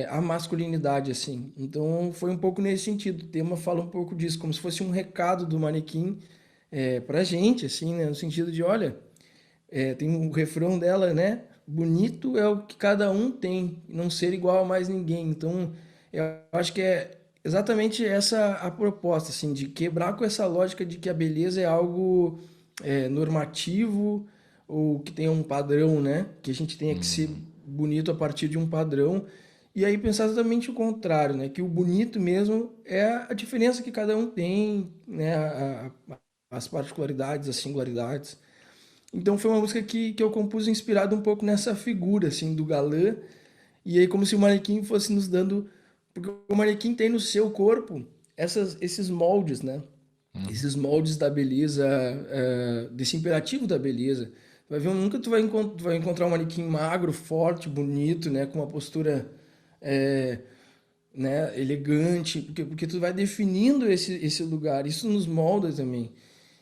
a masculinidade, assim. Então, foi um pouco nesse sentido. O tema fala um pouco disso, como se fosse um recado do Manequim pra gente, assim, né? No sentido de, olha, tem um refrão dela, né? Bonito é o que cada um tem, não ser igual a mais ninguém. Então, eu acho que é exatamente essa a proposta, assim, de quebrar com essa lógica de que a beleza é algo normativo ou que tem um padrão, né? Que a gente tenha que ser Hum. bonito a partir de um padrão. E aí pensar exatamente o contrário, né? Que o bonito mesmo é a diferença que cada um tem, né? As particularidades, as singularidades. Então foi uma música que eu compus inspirado um pouco nessa figura, assim, do galã. E aí como se o manequim fosse nos dando... Porque o manequim tem no seu corpo esses moldes, né? Uhum. Esses moldes da beleza, desse imperativo da beleza. Vai ver, nunca tu vai encontrar um manequim magro, forte, bonito, né? Com uma postura, é, né? Elegante. Porque tu vai definindo esse lugar. Isso nos molda também.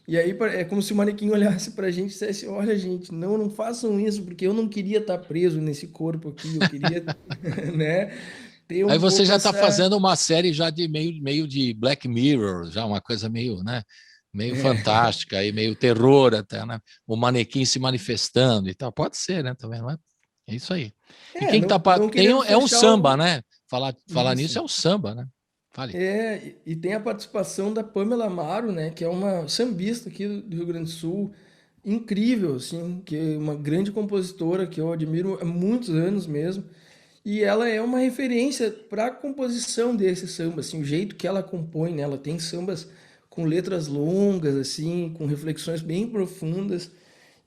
E aí é como se o manequim olhasse pra gente e dissesse, olha, gente, não façam isso, porque eu não queria estar preso nesse corpo aqui, eu queria, né, ter Aí um você pouco já está essa... fazendo uma série já de meio de Black Mirror, já uma coisa meio, né? Meio fantástica, aí, meio terror até, né? O manequim se manifestando e tal. Pode ser, né? Também, não é? É isso aí. E quem tá não querendo é um fechar samba, né? Falar nisso Isso. é um samba, né? Fale. E tem a participação da Pamela Amaro, né, que é uma sambista aqui do Rio Grande do Sul, incrível, assim, que é uma grande compositora que eu admiro há muitos anos mesmo. E ela é uma referência para a composição desse samba, assim, o jeito que ela compõe, né? Ela tem sambas com letras longas, assim, com reflexões bem profundas.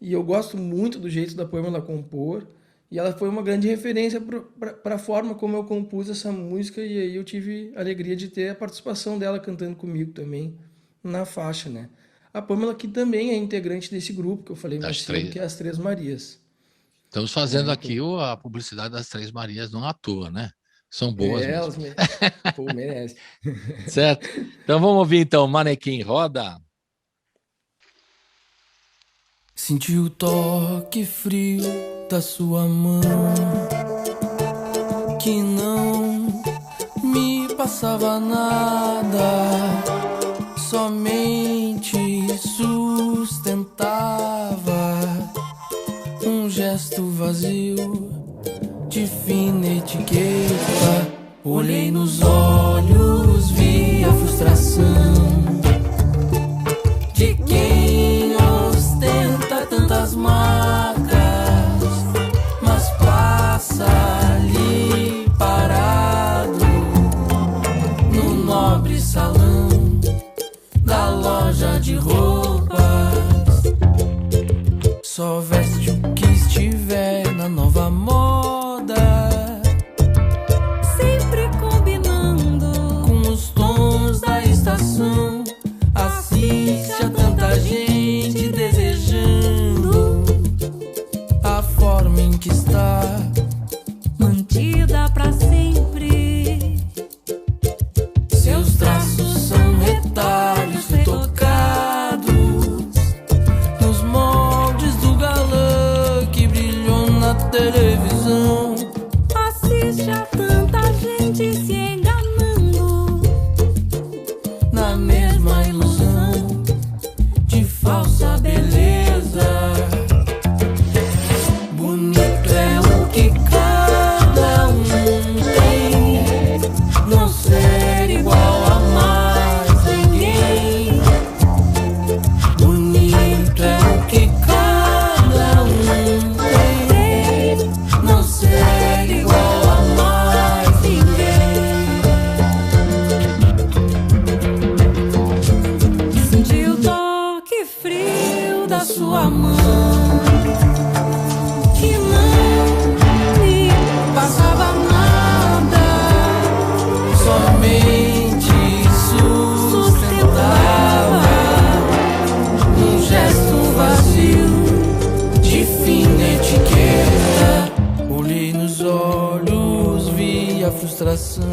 E eu gosto muito do jeito da Pamela compor. E ela foi uma grande referência para a forma como eu compus essa música. E aí eu tive a alegria de ter a participação dela cantando comigo também na faixa, né? A Pamela, que também é integrante desse grupo que eu falei mais Das cedo, três. que é as Três Marias. Estamos fazendo aqui a publicidade das Três Marias, não à toa, né? São boas mesmo. Elas Pô, merece. Certo? Então vamos ouvir então, Manequim, roda. Senti o toque frio da sua mão, que não me passava nada, somente sustentava um gesto vazio de fina etiqueta. Olhei nos olhos, vi a frustração de quem ostenta tantas marcas, mas passa ali parado no nobre salão da loja de roupas. Só veste o que estiver na nova moda, sempre combinando com os tons da estação. Assiste a tanta gente desejando a forma em que está mantida pra sempre. Seus traços são retalhos retocados nos moldes do galã que brilhou na televisão. Assiste a tanta gente se enganando na mesma ilusão de falsa beleza. Bonito é o que cada um tem, não ser igual a mais ninguém. Bonito é o que cada um tem, não ser igual a mais ninguém. Senti o toque frio da sua mão, que não me passava nada, somente sustentava um gesto vazio de fina etiqueta. Olhei nos olhos, vi a frustração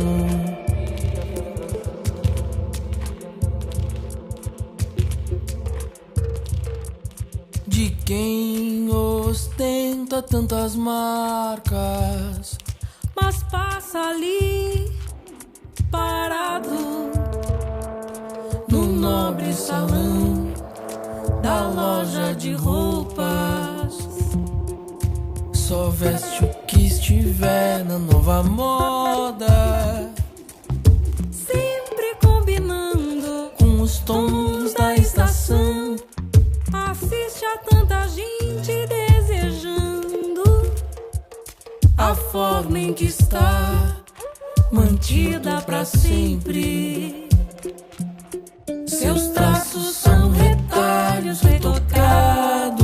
de quem ostenta tantas marcas, mas passa ali parado no nobre salão da loja de roupas. Só veste o que estiver na nova moda, sempre combinando com os tons da estação. Assiste a tanta gente desejando a forma em que está mantida pra sempre. Seus traços são retalhos retocados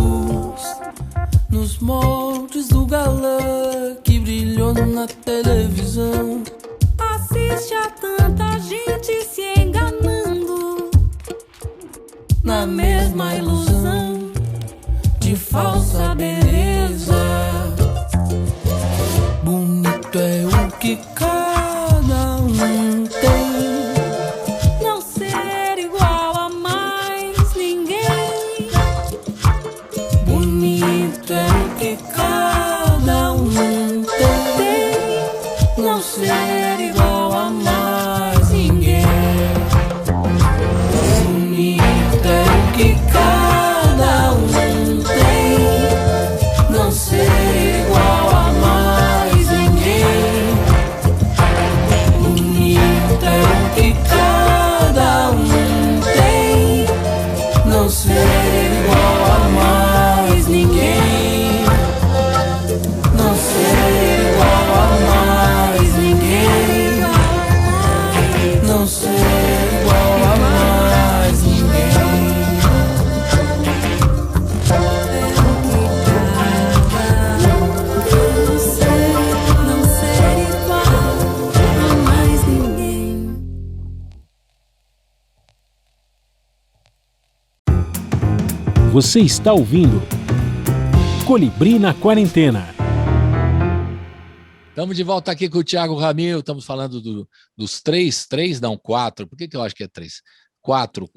nos moldes do galã que brilhou na televisão. Assiste a tanta gente se enganando na mesma ilusão de falsa beleza. Bonito é o que cada um tem, não ser igual a mais ninguém. ser igual a mais ninguém. Não ser igual a mais ninguém. Não ser igual a mais ninguém. Não ser igual a mais ninguém. Você está ouvindo Colibri na Quarentena. Estamos de volta aqui com o Thiago Ramil, estamos falando dos quatro, por que eu acho que é três? Quatro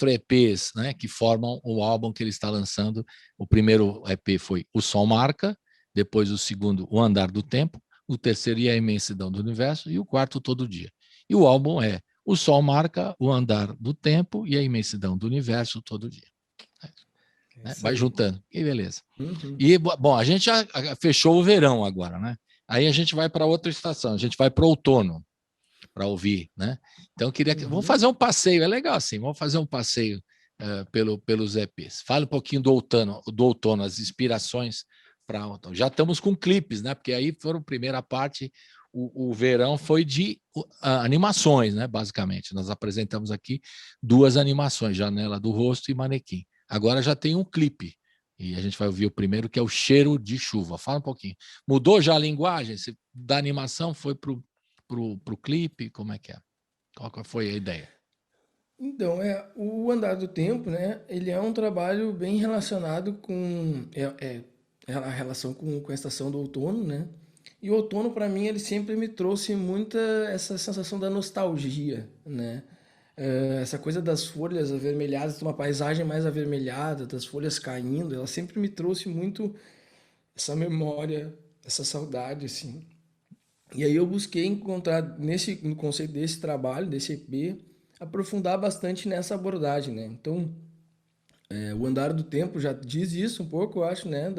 EPs, né, que formam o álbum que ele está lançando. O primeiro EP foi O Sol Marca, depois o segundo, O Andar do Tempo, o terceiro, E a Imensidão do Universo, e o quarto, Todo Dia. E o álbum é O Sol Marca, O Andar do Tempo e a Imensidão do Universo, Todo Dia. Né? Vai juntando, que beleza. Uhum. E, bom, a gente já fechou o verão agora, né? Aí a gente vai para outra estação, a gente vai para o outono para ouvir, né? Então eu queria que vamos fazer um passeio, é legal assim, vamos fazer um passeio pelos EPs. Fala um pouquinho do outono, as inspirações para outono. Já estamos com clipes, né? Porque aí foram a primeira parte, o verão foi de animações, né? Basicamente, nós apresentamos aqui 2 animações, Janela do Rosto e Manequim. Agora já tem um clipe. E a gente vai ouvir o primeiro, que é o Cheiro de Chuva. Fala um pouquinho. Mudou já a linguagem? Da animação foi pro clipe? Como é que é? Qual foi a ideia? Então, o Andar do Tempo, né? Ele é um trabalho bem relacionado com a relação com a estação do outono, né? E o outono, para mim, ele sempre me trouxe muita essa sensação da nostalgia, né? Essa coisa das folhas avermelhadas, de uma paisagem mais avermelhada, das folhas caindo, ela sempre me trouxe muito essa memória, essa saudade, assim. E aí eu busquei encontrar, no conceito desse trabalho, desse EP, aprofundar bastante nessa abordagem, né? Então, o Andar do Tempo já diz isso um pouco, eu acho, né?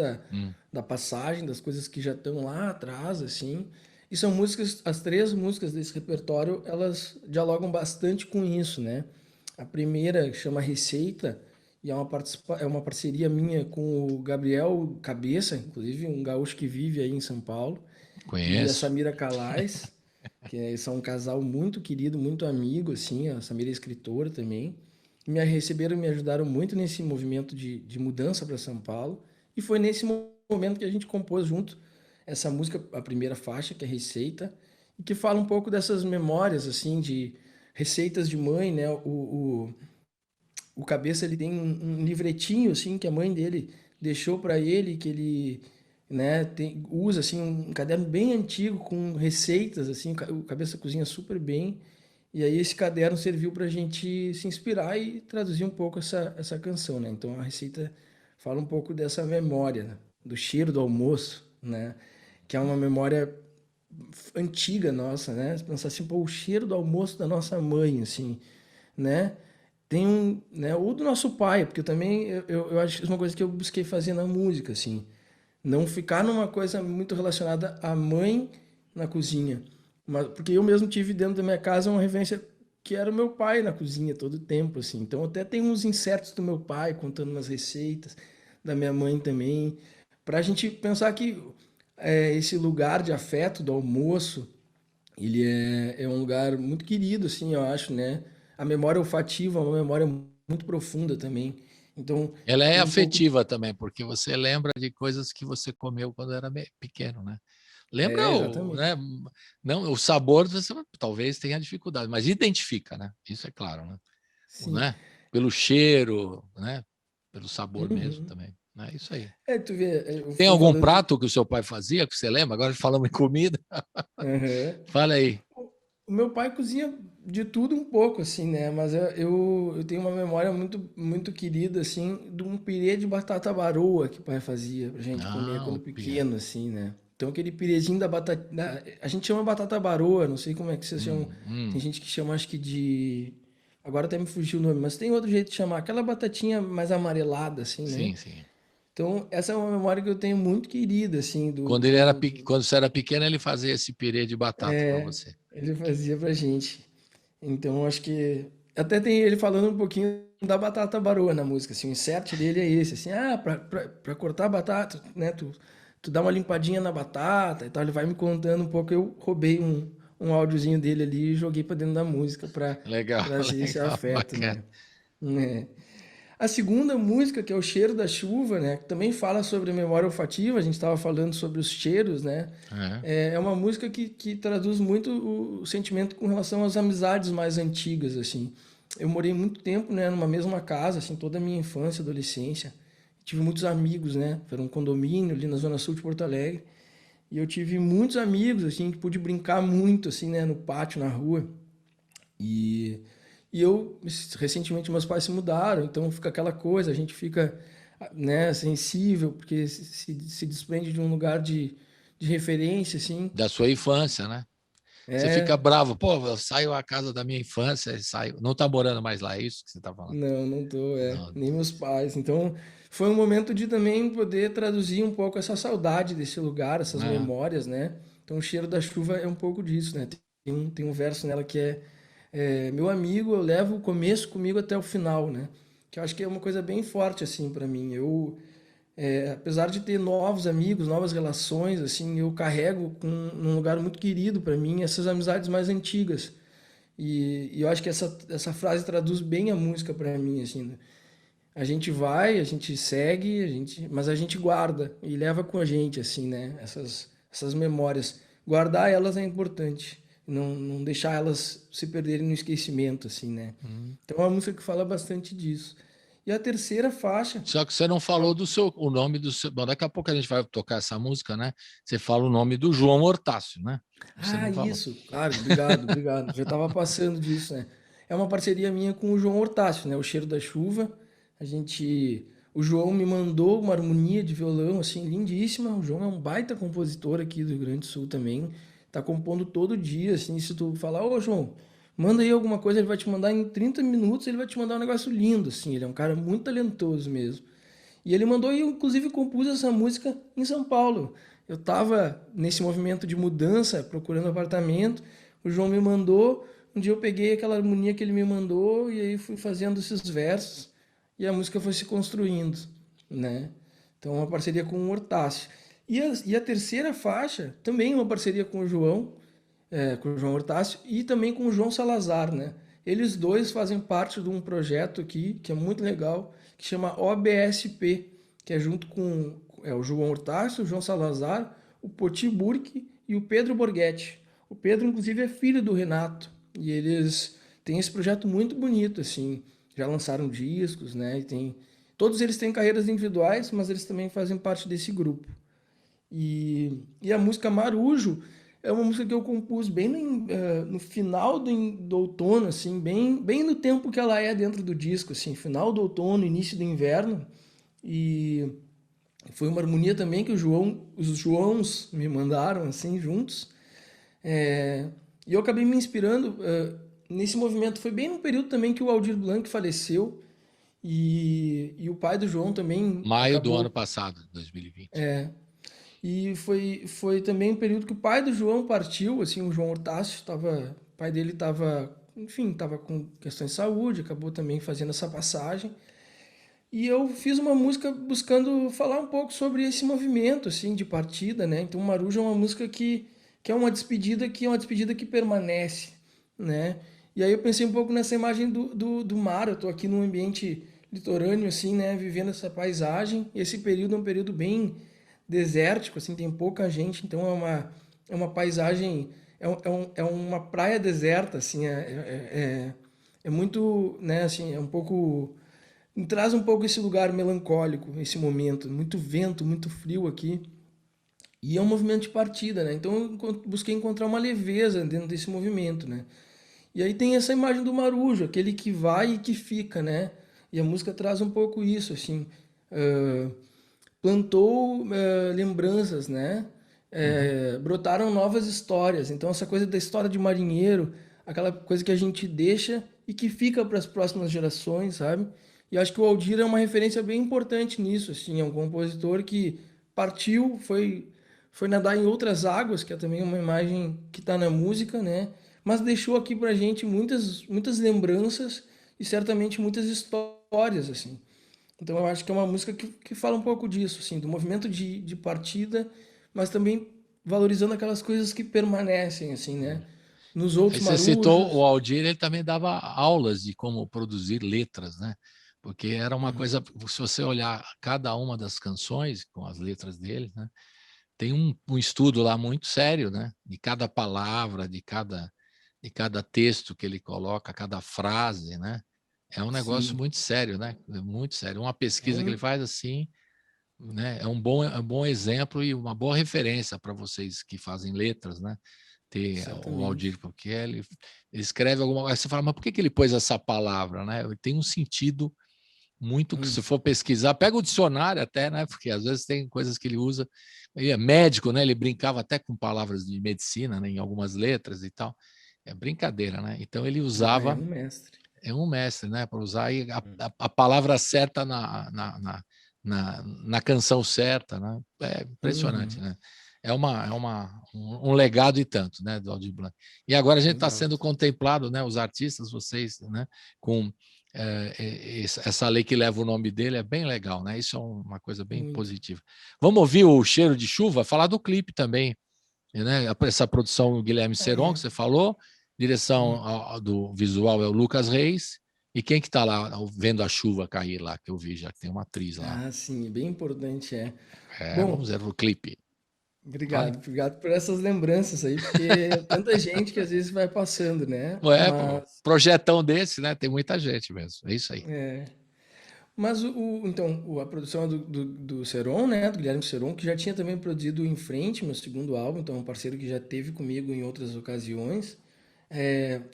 Da passagem, das coisas que já estão lá atrás, assim. E são músicas, as 3 músicas desse repertório, elas dialogam bastante com isso, né? A primeira chama Receita, e é uma parceria minha com o Gabriel Cabeça, inclusive um gaúcho que vive aí em São Paulo, e a Conheço. Samira Calais, que são um casal muito querido, muito amigo, assim, a Samira é escritora também. Me receberam e me ajudaram muito nesse movimento de mudança para São Paulo, e foi nesse momento que a gente compôs junto essa música, a primeira faixa, que é Receita, e que fala um pouco dessas memórias, assim, de receitas de mãe, né? O Cabeça, ele tem um livretinho, assim, que a mãe dele deixou para ele, que ele, né, usa, assim, um caderno bem antigo com receitas, assim, o Cabeça cozinha super bem, e aí esse caderno serviu para a gente se inspirar e traduzir um pouco essa canção, né? Então a receita fala um pouco dessa memória, né? Do cheiro do almoço, né? Que é uma memória antiga nossa, né? Você pensar assim, pô, o cheiro do almoço da nossa mãe, assim, né? Tem né? Ou do nosso pai, porque eu também, eu acho que é uma coisa que eu busquei fazer na música, assim. Não ficar numa coisa muito relacionada à mãe na cozinha. Porque eu mesmo tive dentro da minha casa uma referência que era o meu pai na cozinha todo o tempo, assim. Então até tem uns insertos do meu pai contando umas receitas, da minha mãe também, para a gente pensar que esse lugar de afeto do almoço, ele é um lugar muito querido, assim, eu acho, né? A memória olfativa é uma memória muito profunda também. Então, Ela é tem um pouco... afetiva também, porque você lembra de coisas que você comeu quando era pequeno, né? Lembra exatamente. né? Não, o sabor você talvez tenha dificuldade, mas identifica, né? Isso é claro, né? Sim. Né? Pelo cheiro, né? Pelo sabor mesmo Uhum. também. É isso aí. Tu vê, eu Tem tô algum falando... prato que o seu pai fazia que você lembra? Agora falamos em comida. Aham. Fala aí. O meu pai cozinha de tudo um pouco, assim, né? Mas eu tenho uma memória muito, muito querida, assim, de um pirê de batata baroa que o pai fazia pra gente comer Ah, quando o Pia. pequeno, assim, né? Então aquele pirezinho da batata... A gente chama batata baroa, não sei como é que vocês chamam. Tem gente que chama, acho que de... Agora até me fugiu o nome, mas tem outro jeito de chamar. Aquela batatinha mais amarelada, assim, né? Sim, sim. Então essa é uma memória que eu tenho muito querida, assim, Quando você era pequeno, ele fazia esse pirê de batata para você. ele fazia pra gente. Então, acho que até tem ele falando um pouquinho da batata baroa na música, assim, o insert dele é esse, assim, pra cortar a batata, né, tu dá uma limpadinha na batata e tal, ele vai me contando um pouco, eu roubei um áudiozinho dele ali e joguei pra dentro da música pra Legal, trazer esse legal, afeto, bacana. né. É. A segunda música, que é O Cheiro da Chuva, né, que também fala sobre a memória olfativa, a gente estava falando sobre os cheiros, né, É. é uma música que traduz muito o sentimento com relação às amizades mais antigas, assim. Eu morei muito tempo, né, numa mesma casa, assim, toda a minha infância, adolescência. Tive muitos amigos, né, era um condomínio ali na zona sul de Porto Alegre, e eu tive muitos amigos, assim, que pude brincar muito, assim, né, no pátio, na rua. E, recentemente, meus pais se mudaram, então fica aquela coisa, a gente fica, né, sensível, porque se desprende de um lugar de referência, assim. Da sua infância, né? Você fica É, bravo, pô, eu saio a casa da minha infância, saio, não tá morando mais lá, é isso que você tá falando? não tô, Não. nem meus pais. Então, foi um momento de também poder traduzir um pouco essa saudade desse lugar, essas É. memórias, né? Então, o cheiro da chuva é um pouco disso, né? Tem um verso nela que meu amigo, eu levo o começo comigo até o final, né? Que eu acho que é uma coisa bem forte, assim, para mim. Apesar de ter novos amigos, novas relações, assim, eu carrego num lugar muito querido para mim essas amizades mais antigas. E eu acho que essa frase traduz bem a música para mim, assim, né? A gente vai, a gente segue, mas a gente guarda e leva com a gente, assim, né? Essas memórias. Guardar elas é importante, não deixar elas se perderem no esquecimento, assim, né? Então é uma música que fala bastante disso. E a terceira faixa. Só que você não falou o nome do seu. Bom, daqui a pouco a gente vai tocar essa música, né? Você fala o nome do João Hortácio, né? Você Ah, não falou. isso, claro, obrigado, obrigado. Já estava passando disso, né? É uma parceria minha com o João Hortácio, né? O Cheiro da Chuva. O João me mandou uma harmonia de violão, assim, lindíssima. O João é um baita compositor aqui do Rio Grande do Sul também. Tá compondo todo dia, assim, se tu falar, ô João, manda aí alguma coisa, ele vai te mandar em 30 minutos, ele vai te mandar um negócio lindo, assim. Ele é um cara muito talentoso mesmo. E ele mandou, e eu inclusive compus essa música em São Paulo. Eu estava nesse movimento de mudança, procurando apartamento. O João me mandou. Um dia eu peguei aquela harmonia que ele me mandou e aí fui fazendo esses versos e a música foi se construindo, né? Então, uma parceria com o Hortácio. E a terceira faixa, também uma parceria com o João Hortácio e também com o João Salazar, né? Eles dois fazem parte de um projeto aqui que é muito legal, que chama OBSP, que é junto com o João Hortácio, o João Salazar, o Poti Burke e o Pedro Borghetti. O Pedro, inclusive, é filho do Renato e eles têm esse projeto muito bonito, assim. Já lançaram discos, né? Todos eles têm carreiras individuais, mas eles também fazem parte desse grupo. E a música Marujo é uma música que eu compus bem no final do outono, assim, bem no tempo que ela é dentro do disco, assim, final do outono, início do inverno. E foi uma harmonia também que os Joãos me mandaram, assim, juntos. E eu acabei me inspirando nesse movimento. Foi bem no período também que o Aldir Blanc faleceu. E o pai do João também Maio do ano acabou. passado, 2020. E foi também um período que o pai do João partiu, assim, o João Hortácio, o pai dele estava, enfim, estava com questões de saúde, acabou também fazendo essa passagem. E eu fiz uma música buscando falar um pouco sobre esse movimento, assim, de partida, né? Então, Maruja é uma música que é uma despedida, que permanece, né? E aí eu pensei um pouco nessa imagem do mar. Eu tô aqui num ambiente litorâneo, assim, né? Vivendo essa paisagem. Esse período é um período bem desértico, assim, tem pouca gente, então é uma paisagem, é uma praia deserta, assim, é muito, né, assim, é um pouco, traz um pouco esse lugar melancólico, esse momento, muito vento, muito frio aqui, e é um movimento de partida, né, então eu busquei encontrar uma leveza dentro desse movimento, né, e aí tem essa imagem do marujo, aquele que vai e que fica, né, e a música traz um pouco isso, assim, plantou lembranças, né? Brotaram novas histórias. Então, essa coisa da história de marinheiro, aquela coisa que a gente deixa e que fica para as próximas gerações, sabe? E acho que o Aldir é uma referência bem importante nisso, assim, é um compositor que partiu, foi nadar em outras águas, que é também uma imagem que está na música, né? Mas deixou aqui pra gente muitas lembranças e certamente muitas histórias, assim. Então eu acho que é uma música que fala um pouco disso, assim, do movimento de partida, mas também valorizando aquelas coisas que permanecem, assim, né? Nos Aí outros você citou o marujos. Aldir, ele também dava aulas de como produzir letras, né? Porque era uma coisa, se você olhar cada uma das canções com as letras dele, né? Tem um estudo lá muito sério, né? De cada palavra, de cada texto que ele coloca, cada frase, né? É um negócio Sim, muito sério, né? É muito sério. Uma é pesquisa que ele um, faz assim, né? É um bom exemplo e uma boa referência para vocês que fazem letras, né? Ter o Aldir, certamente. porque ele escreve alguma coisa, você fala, mas por que ele pôs essa palavra, né? Tem um sentido muito que, se Hum, for pesquisar, pega o dicionário até, né? Porque às vezes tem coisas que ele usa. Ele é médico, né? Ele brincava até com palavras de medicina, né? Em algumas letras e tal. É brincadeira, né? Então ele é usava, um mestre. é um mestre, né? Para usar aí a palavra certa na canção certa, né? É impressionante, Uhum, né? É um legado e tanto, né, do Aldir Blanc. E agora a gente está sendo exato. contemplado, né, os artistas, vocês, né, com essa lei que leva o nome dele, é bem legal, né? Isso é uma coisa bem Muito. positiva. Vamos ouvir o Cheiro de Chuva, falar do clipe também, né? Essa produção do Guilherme Seron, que É. você falou, direção Hum. do visual é o Lucas Reis, e quem que está lá vendo a chuva cair lá, que eu vi já que tem uma atriz lá. Ah, sim, bem importante, é. Vamos Bom, ver o clipe. Fale. obrigado por essas lembranças aí, porque é tanta gente que às vezes vai passando, né? Pô, projetão desse, né? Tem muita gente mesmo. É isso aí. Mas então, a produção é do Seron, né? Do Guilherme Seron, que já tinha também produzido o Em Frente, meu segundo álbum, então é um parceiro que já teve comigo em outras ocasiões.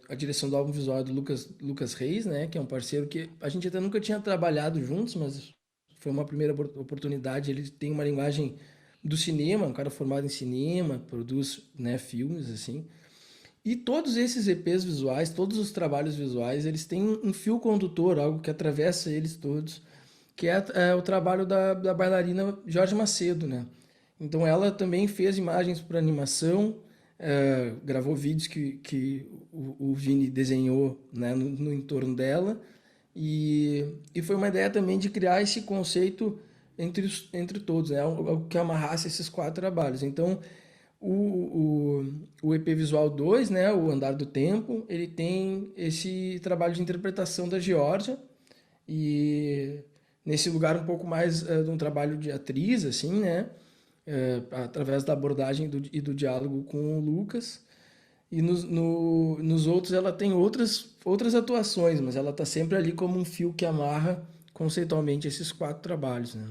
A direção do álbum visual é do Lucas Reis, né? Que é um parceiro que a gente até nunca tinha trabalhado juntos, mas foi uma primeira oportunidade. Ele tem uma linguagem do cinema, um cara formado em cinema, produz, né, filmes, assim. E todos esses EPs visuais, todos os trabalhos visuais, eles têm um fio condutor, algo que atravessa eles todos, que é o trabalho da bailarina Jorge Macedo, né? Então ela também fez imagens para animação, gravou vídeos que o Vini desenhou, né, no entorno dela, e foi uma ideia também de criar esse conceito entre todos, né? Algo que amarrasse esses quatro trabalhos. Então, o EP Visual 2, né, o Andar do Tempo, ele tem esse trabalho de interpretação da Geórgia, e nesse lugar um pouco mais de um trabalho de atriz, assim, né, através da abordagem e do diálogo com o Lucas. E nos outros ela tem outras atuações, mas ela está sempre ali como um fio que amarra conceitualmente esses quatro trabalhos, né?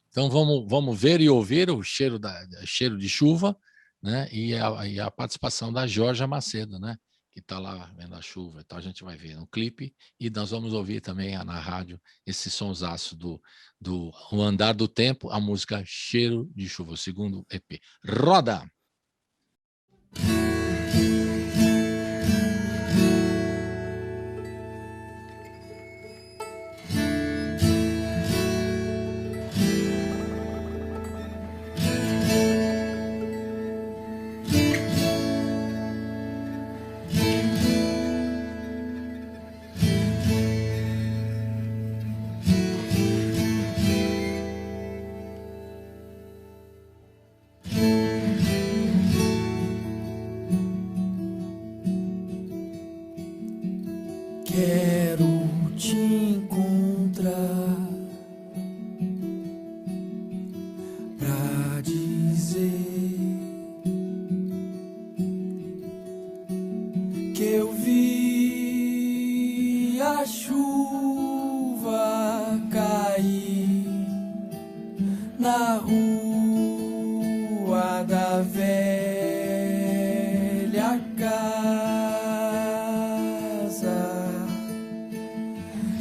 Então vamos ver e ouvir o cheiro de chuva, né? E a participação da Jorge Macedo, né? Que está lá vendo a chuva. Então a gente vai ver no clipe e nós vamos ouvir também na rádio esse sonsaço do O Andar do Tempo, a música Cheiro de Chuva, o segundo EP. Roda! Quero te encontrar pra dizer que eu vi a chuva cair na rua da velha casa.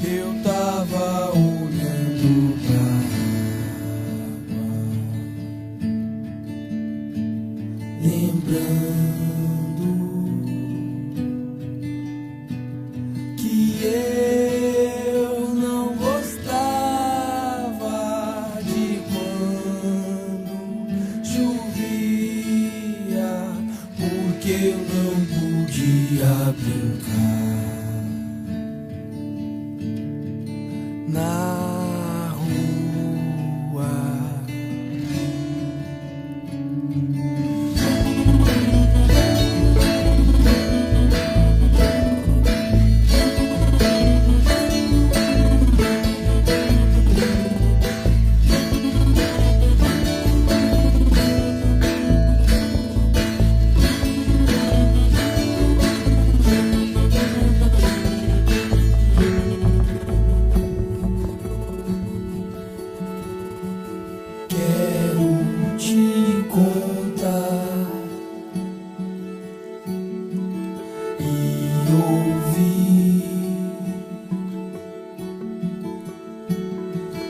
Eu tava olhando pra água, lembrando que eu não gostava de quando chovia, porque eu não podia brincar. te contar e ouvir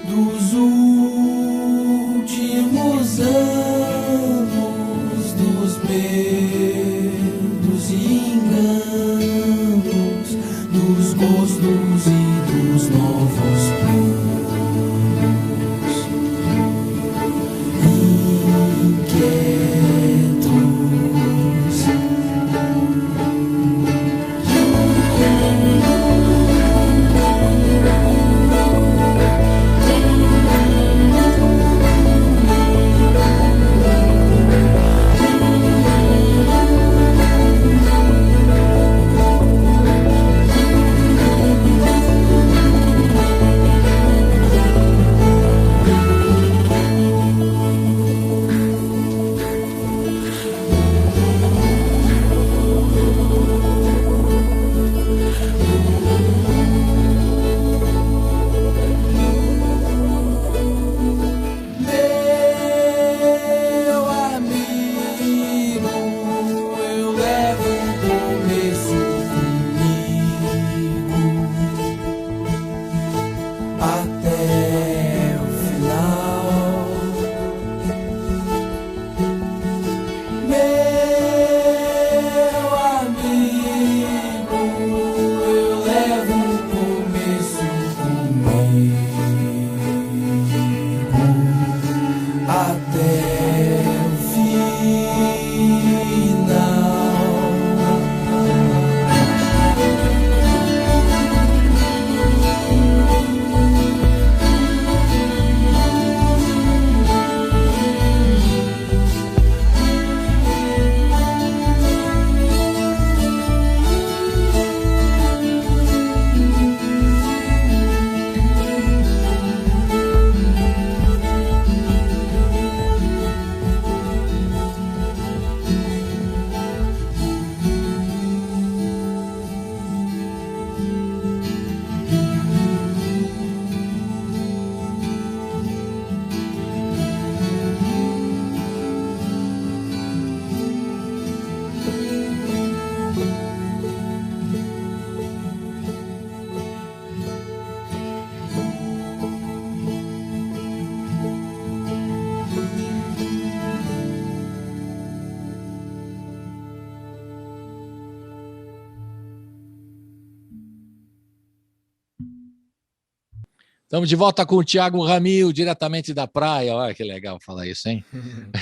dos últimos anos, dos medos e enganos, dos gostos e dos novos planos. Estamos de volta com o Thiago Ramil, diretamente da praia. Olha que legal falar isso, hein?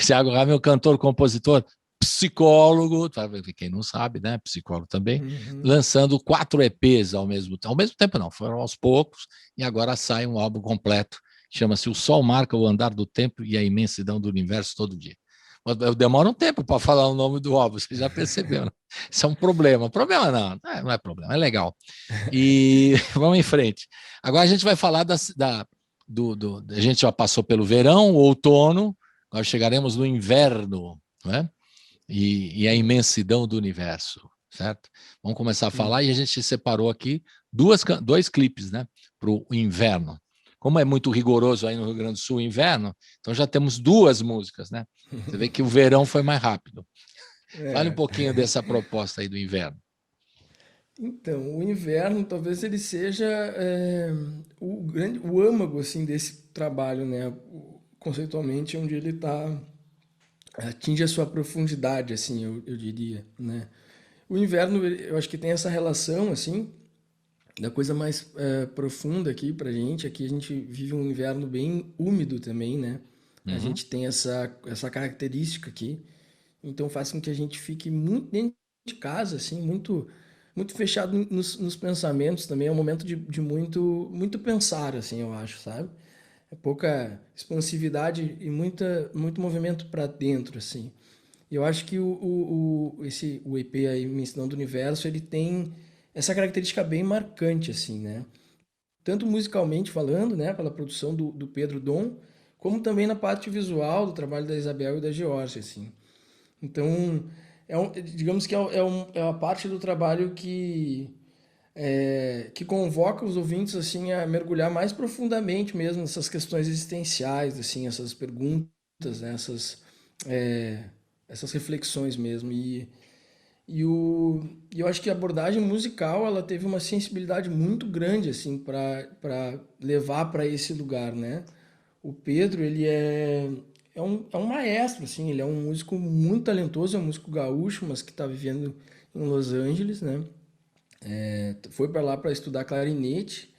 Thiago Ramil, cantor, compositor, psicólogo, quem não sabe, né? Psicólogo também, lançando 4 EPs ao mesmo tempo. Ao mesmo tempo não, foram aos poucos, e agora sai um álbum completo. Chama-se O Sol Marca o Andar do Tempo e a Imensidão do Universo Todo Dia. Eu demoro um tempo para falar o nome do álbum, você já percebeu, né? Isso é um problema. Problema não é problema, é legal. E vamos em frente. Agora a gente vai falar a gente já passou pelo verão, o outono, nós chegaremos no inverno, né? E a imensidão do universo, certo? Vamos começar a falar e a gente separou aqui 2 clipes, né, para o inverno. Como é muito rigoroso aí no Rio Grande do Sul o inverno, então já temos 2 músicas, né? Você vê que o verão foi mais rápido. Fale um pouquinho dessa proposta aí do inverno. Então, o inverno talvez ele seja o âmago assim desse trabalho, né? Conceitualmente, onde ele atinge a sua profundidade, assim, eu diria, né? O inverno, eu acho que tem essa relação, assim, da coisa mais profunda aqui pra gente. Aqui a gente vive um inverno bem úmido também, né? A gente tem essa característica aqui, então faz com que a gente fique muito dentro de casa, assim, muito fechado nos pensamentos também. É um momento de muito pensar, assim, eu acho, sabe? É pouca expansividade e muito movimento para dentro, assim. E eu acho que o EP aí, Imensidão do Universo, ele tem essa característica bem marcante, assim, né? Tanto musicalmente falando, né, pela produção do Pedro Dom, como também na parte visual do trabalho da Isabel e da Georgia, assim. Então, digamos que é a parte do trabalho que convoca os ouvintes assim a mergulhar mais profundamente mesmo nessas questões existenciais, assim, essas perguntas né? Essas reflexões mesmo. E eu acho que a abordagem musical ela teve uma sensibilidade muito grande assim para levar para esse lugar, né? O Pedro ele é um maestro assim, ele é um músico muito talentoso, é um músico gaúcho, mas que está vivendo em Los Angeles, né? Foi para lá para estudar clarinete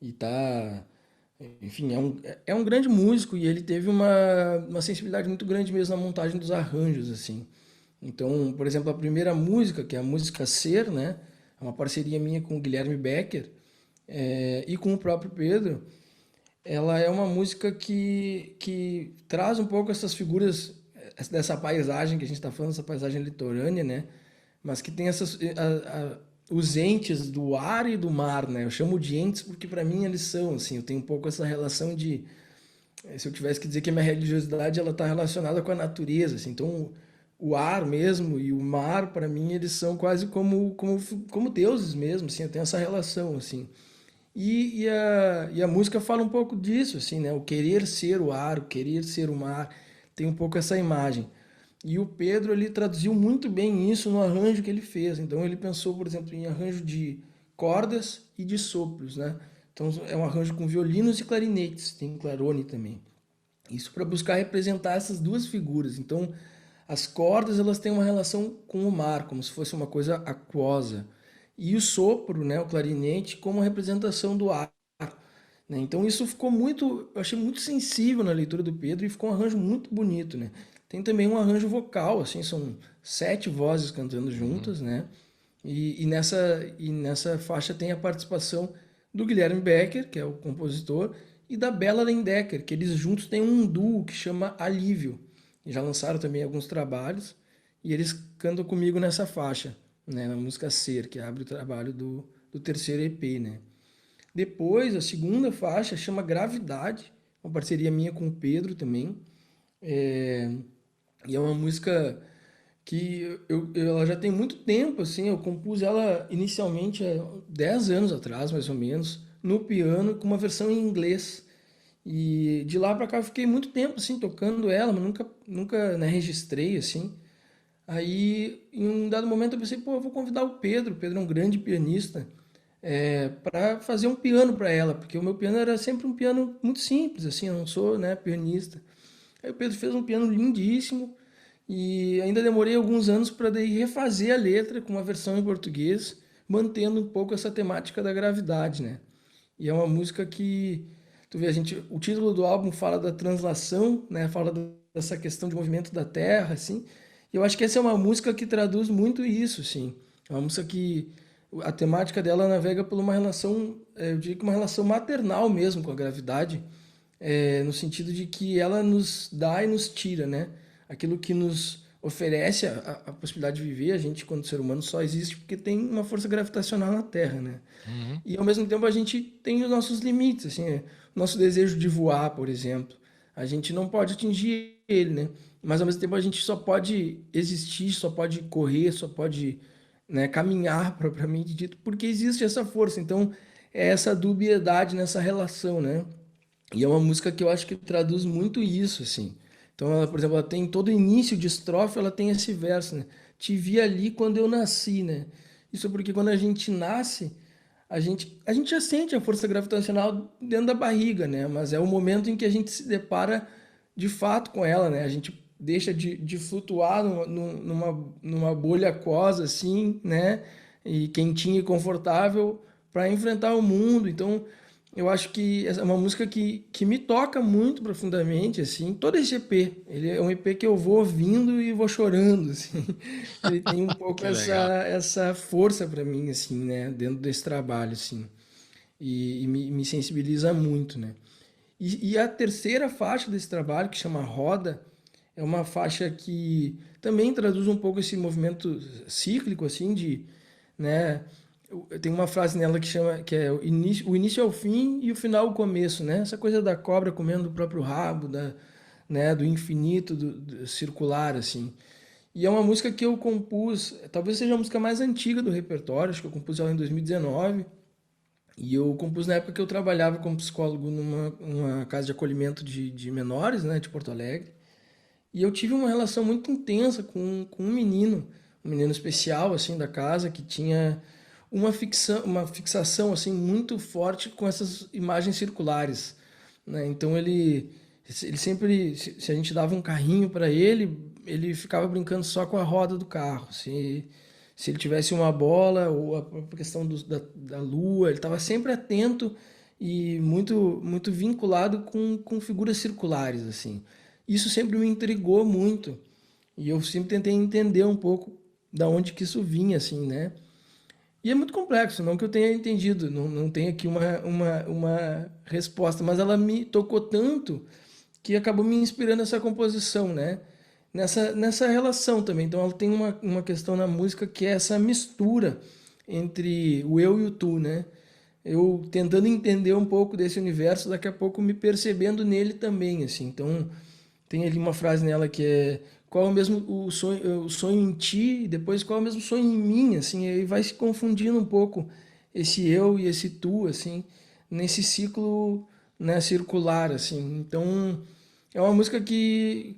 e tá, enfim, é um grande músico e ele teve uma sensibilidade muito grande mesmo na montagem dos arranjos, assim. Então, por exemplo, a primeira música, que é a música Ser, né? É uma parceria minha com o Guilherme Becker e com o próprio Pedro. Ela é uma música que traz um pouco essas figuras dessa paisagem que a gente está falando, essa paisagem litorânea, né? Mas que tem os entes do ar e do mar, né? Eu chamo de entes porque para mim eles são, assim, eu tenho um pouco essa relação de, se eu tivesse que dizer que a minha religiosidade ela está relacionada com a natureza, assim. Então o ar mesmo e o mar para mim eles são quase como deuses mesmo, assim. Eu tenho essa relação, assim. E a música fala um pouco disso, assim, né? O querer ser o ar, o querer ser o mar, tem um pouco essa imagem. E o Pedro ele traduziu muito bem isso no arranjo que ele fez. Então ele pensou, por exemplo, em arranjo de cordas e de sopros, né? Então é um arranjo com violinos e clarinetes, tem clarone também. Isso para buscar representar essas duas figuras. Então as cordas elas têm uma relação com o mar, como se fosse uma coisa aquosa. E o sopro, né, o clarinete, como representação do ar, né? Então isso ficou muito, eu achei muito sensível na leitura do Pedro e ficou um arranjo muito bonito, né? Tem também um arranjo vocal, assim, são 7 vozes cantando juntas, né? E nessa faixa tem a participação do Guilherme Becker, que é o compositor, e da Bela Lendecker, que eles juntos têm um duo que chama Alívio. E já lançaram também alguns trabalhos e eles cantam comigo nessa faixa, né? Na música Ser, que abre o trabalho do terceiro EP, né? Depois, a segunda faixa chama Gravidade, uma parceria minha com o Pedro também. E é uma música que ela já tem muito tempo, assim, eu compus ela inicialmente há 10 anos atrás, mais ou menos, no piano, com uma versão em inglês. E de lá para cá eu fiquei muito tempo, assim, tocando ela, mas nunca, né, registrei, assim. Aí, em um dado momento, eu pensei, pô, eu vou convidar o Pedro é um grande pianista, para fazer um piano para ela, porque o meu piano era sempre um piano muito simples, assim, eu não sou, né, pianista. Aí o Pedro fez um piano lindíssimo e ainda demorei alguns anos para daí refazer a letra com uma versão em português, mantendo um pouco essa temática da gravidade, né? E é uma música que, tu vê, o título do álbum fala da translação, né? Fala dessa questão de movimento da Terra, assim. E eu acho que essa é uma música que traduz muito isso, assim. É uma música que a temática dela navega por uma relação, eu diria que uma relação maternal mesmo com a gravidade, no sentido de que ela nos dá e nos tira, né? Aquilo que nos oferece a possibilidade de viver, a gente, quando ser humano, só existe porque tem uma força gravitacional na Terra, né? Uhum. E, ao mesmo tempo, a gente tem os nossos limites, assim, o nosso desejo de voar, por exemplo. A gente não pode atingir ele, né? Mas, ao mesmo tempo, a gente só pode existir, só pode correr, só pode, né, caminhar, propriamente dito, porque existe essa força. Então, é essa dubiedade nessa relação, né? E é uma música que eu acho que traduz muito isso, assim. Então, ela, por exemplo, ela tem todo início de estrofe, ela tem esse verso, né? Te vi ali quando eu nasci, né? Isso porque quando a gente nasce, a gente já sente a força gravitacional dentro da barriga, né? Mas é o momento em que a gente se depara de fato com ela, né? A gente deixa de flutuar numa bolha aquosa, assim, né? E quentinha e confortável para enfrentar o mundo. Então, eu acho que essa é uma música que me toca muito profundamente, assim. Todo esse EP, ele é um EP que eu vou ouvindo e vou chorando, assim. Ele tem um pouco Que legal. essa força para mim, assim, né? Dentro desse trabalho, assim. E me sensibiliza muito, né? E a terceira faixa desse trabalho, que chama Roda, é uma faixa que também traduz um pouco esse movimento cíclico, assim, né? Tem uma frase nela que é o início é o fim e o final é o começo, né? Essa coisa da cobra comendo o próprio rabo, né? Do infinito, do circular, assim. E é uma música que eu compus, talvez seja a música mais antiga do repertório, acho que eu compus ela em 2019. E eu compus na época que eu trabalhava como psicólogo numa casa de acolhimento de menores, né, de Porto Alegre. E eu tive uma relação muito intensa com um menino especial, assim, da casa, que tinha uma fixação, assim, muito forte com essas imagens circulares, né? Então ele sempre, se a gente dava um carrinho para ele ficava brincando só com a roda do carro. Se ele tivesse uma bola ou a questão da lua, ele estava sempre atento e muito vinculado com figuras circulares, assim. Isso sempre me intrigou muito e eu sempre tentei entender um pouco da onde que isso vinha, assim, né? E é muito complexo, não que eu tenha entendido, não tem aqui uma resposta, mas ela me tocou tanto que acabou me inspirando essa composição, né? Nessa relação também. Então ela tem uma questão na música que é essa mistura entre o eu e o tu, né? Eu tentando entender um pouco desse universo, daqui a pouco me percebendo nele também, assim. Então tem ali uma frase nela que é qual é o mesmo o sonho em ti e depois qual é o mesmo sonho em mim, assim, e aí vai se confundindo um pouco esse eu e esse tu, assim, nesse ciclo, né, circular, assim. Então é uma música que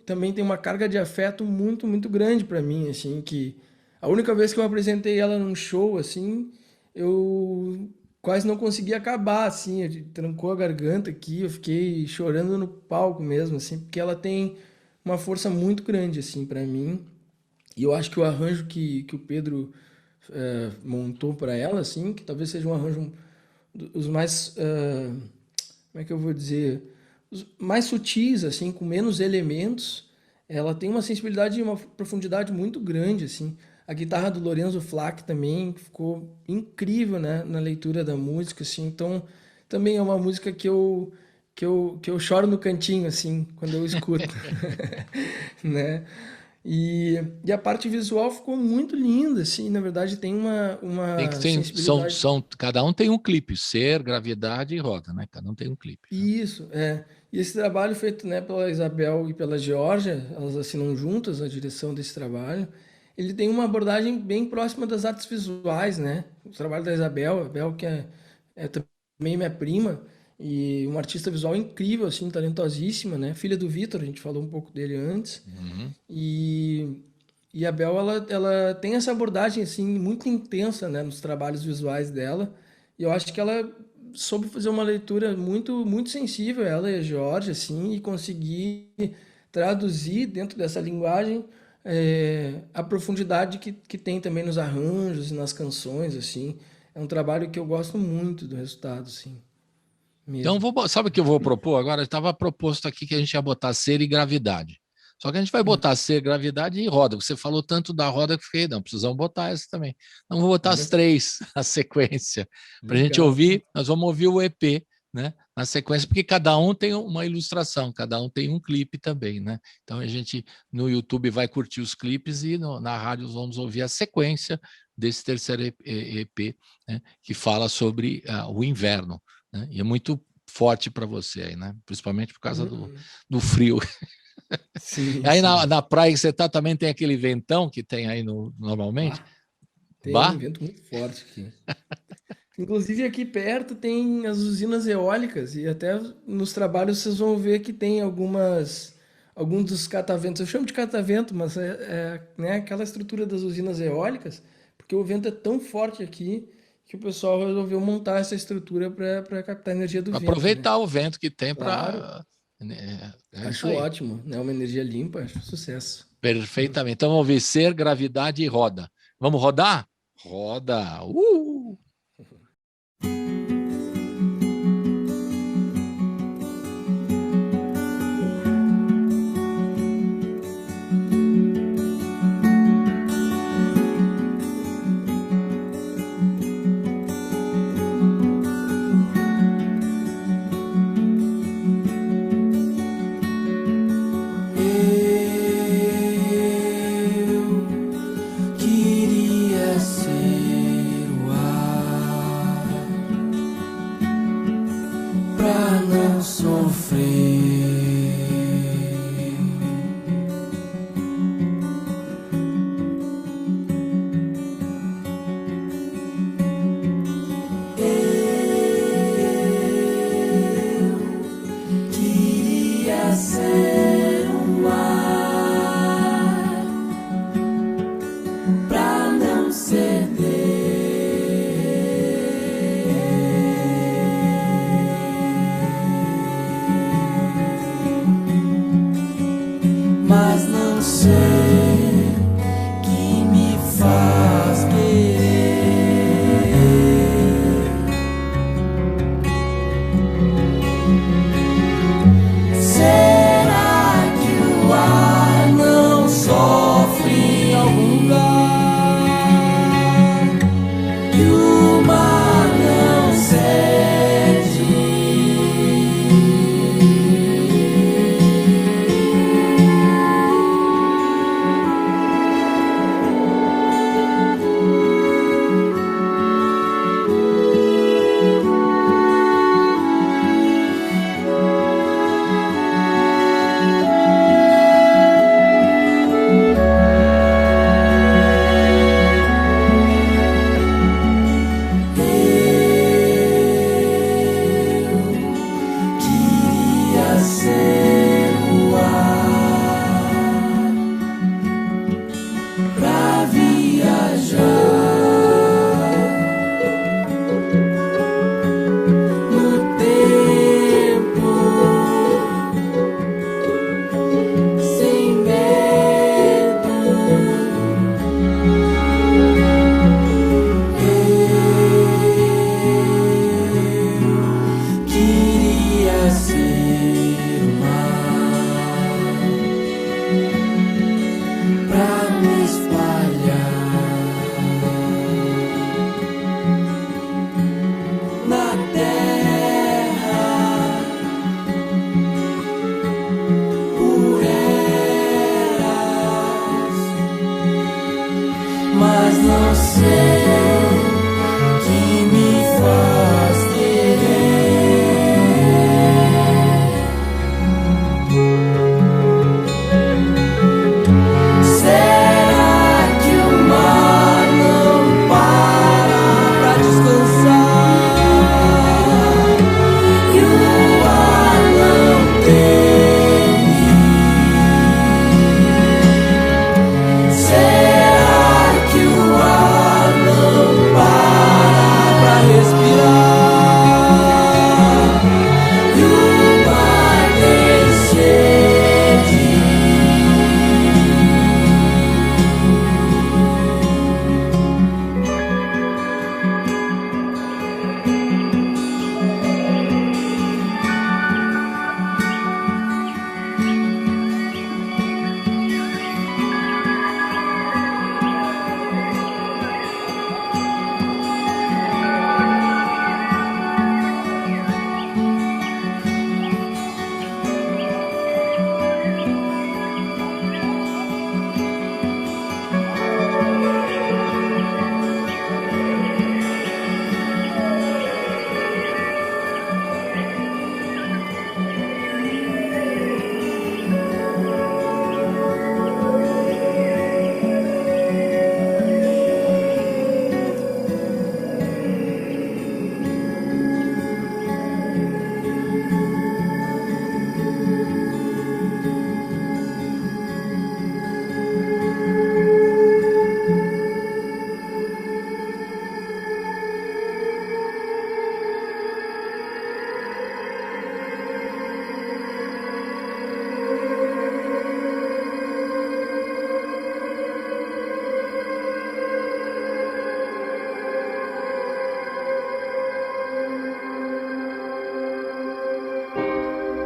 também tem uma carga de afeto muito grande para mim, assim, que a única vez que eu apresentei ela num show, assim, eu quase não consegui acabar, assim, trancou a garganta aqui, eu fiquei chorando no palco mesmo, assim, porque ela tem uma força muito grande, assim, para mim. E eu acho que o arranjo que o Pedro montou para ela, assim, que talvez seja um arranjo os mais, como é que eu vou dizer, os mais sutis, assim, com menos elementos, ela tem uma sensibilidade e uma profundidade muito grande, assim. A guitarra do Lorenzo Flack também ficou incrível, né, na leitura da música, assim. Então, também é uma música que eu choro no cantinho, assim, quando eu escuto, né? E a parte visual ficou muito linda, assim, na verdade tem Tem que uma ter, sensibilidade. cada um tem um clipe, Ser, Gravidade e Roda, né? Cada um tem um clipe. Né? Isso, é. E esse trabalho feito, né, pela Isabel e pela Georgia, elas assinam juntas a direção desse trabalho. Ele tem uma abordagem bem próxima das artes visuais, né? O trabalho da Isabel, a Bel, que é também minha prima, e uma artista visual incrível, assim, talentosíssima, né? Filha do Vitor, a gente falou um pouco dele antes. Uhum. E a Bel, ela tem essa abordagem, assim, muito intensa, né, nos trabalhos visuais dela. E eu acho que ela soube fazer uma leitura muito sensível, ela e a Georgia, assim, e conseguir traduzir dentro dessa linguagem a profundidade que tem também nos arranjos e nas canções, assim. É um trabalho que eu gosto muito do resultado, assim, Então, mesmo. sabe o que eu vou propor agora? Estava proposto aqui que a gente ia botar Ser e Gravidade. Só que a gente vai botar Ser, Gravidade e Roda. Você falou tanto da Roda que eu fiquei, não, precisamos botar essa também. Então, vou botar as Olha, três, a sequência, para a gente legal. ouvir. Nós vamos ouvir o EP, né, na sequência, porque cada um tem uma ilustração, cada um tem um clipe também, né? Então, a gente no YouTube vai curtir os clipes e na rádio vamos ouvir a sequência desse terceiro EP, né, que fala sobre o inverno. Né? E é muito forte para você aí, né? Principalmente por causa Uhum. do frio. Sim, Aí sim. na praia que você tá também tem aquele ventão que tem aí normalmente? Bah, tem Bah? vento muito forte aqui. Inclusive aqui perto tem as usinas eólicas e até nos trabalhos vocês vão ver que tem alguns dos cataventos. Eu chamo de catavento, mas né, aquela estrutura das usinas eólicas, porque o vento é tão forte aqui que o pessoal resolveu montar essa estrutura para captar a energia do vento, né? Aproveitar o vento que tem Claro, para. É isso acho aí. ótimo, né? Uma energia limpa, acho sucesso. Perfeitamente. Então vamos ver Ser, Gravidade e Roda. Vamos rodar? Roda! Eu queria ser o ar pra não sofrer. Eu queria ser o ar mas não sei que me faz querer. Será que o ar não sofre em algum lugar? Que o mar não cede? Queria ser o ar pra viajar no tempo sem medo. Eu queria ser o mar pra me espalhar na terra por eras, mas não sei que me faz querer. Será que o mar não para pra descansar? E o ar não teme? Será que o ar não para pra respirar? E o mar tem sede?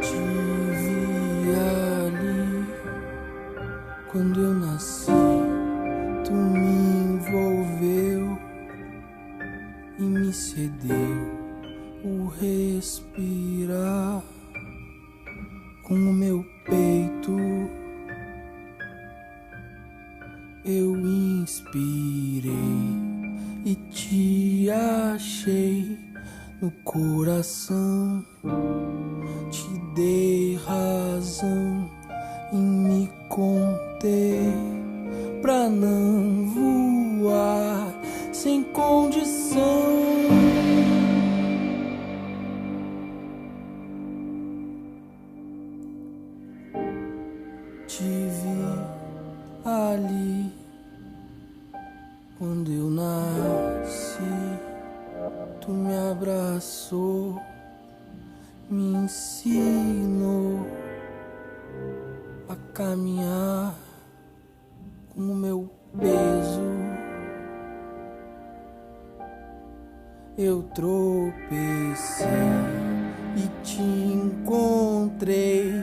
Te vi ali quando eu nasci, tu me envolveu e me cedeu o respirar com o meu peito. Eu inspirei e te achei no coração. Te dei razão em me conter pra não voar sem condição. Te vi ali quando eu nasci, tu me abraçou, me ensinou a a caminhar com o meu peso. Eu tropecei e te encontrei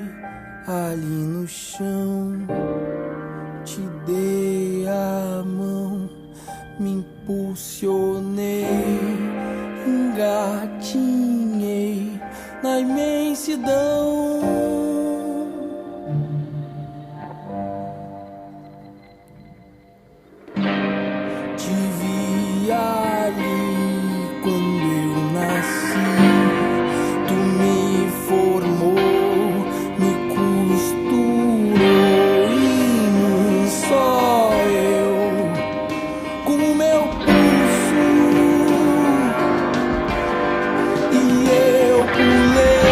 ali no chão. Te dei a mão, me impulsionei, engatinhei na imensidão. Te vi ali quando eu nasci, tu me formou, me costurou em um só eu, com o meu pulso, e eu pulei,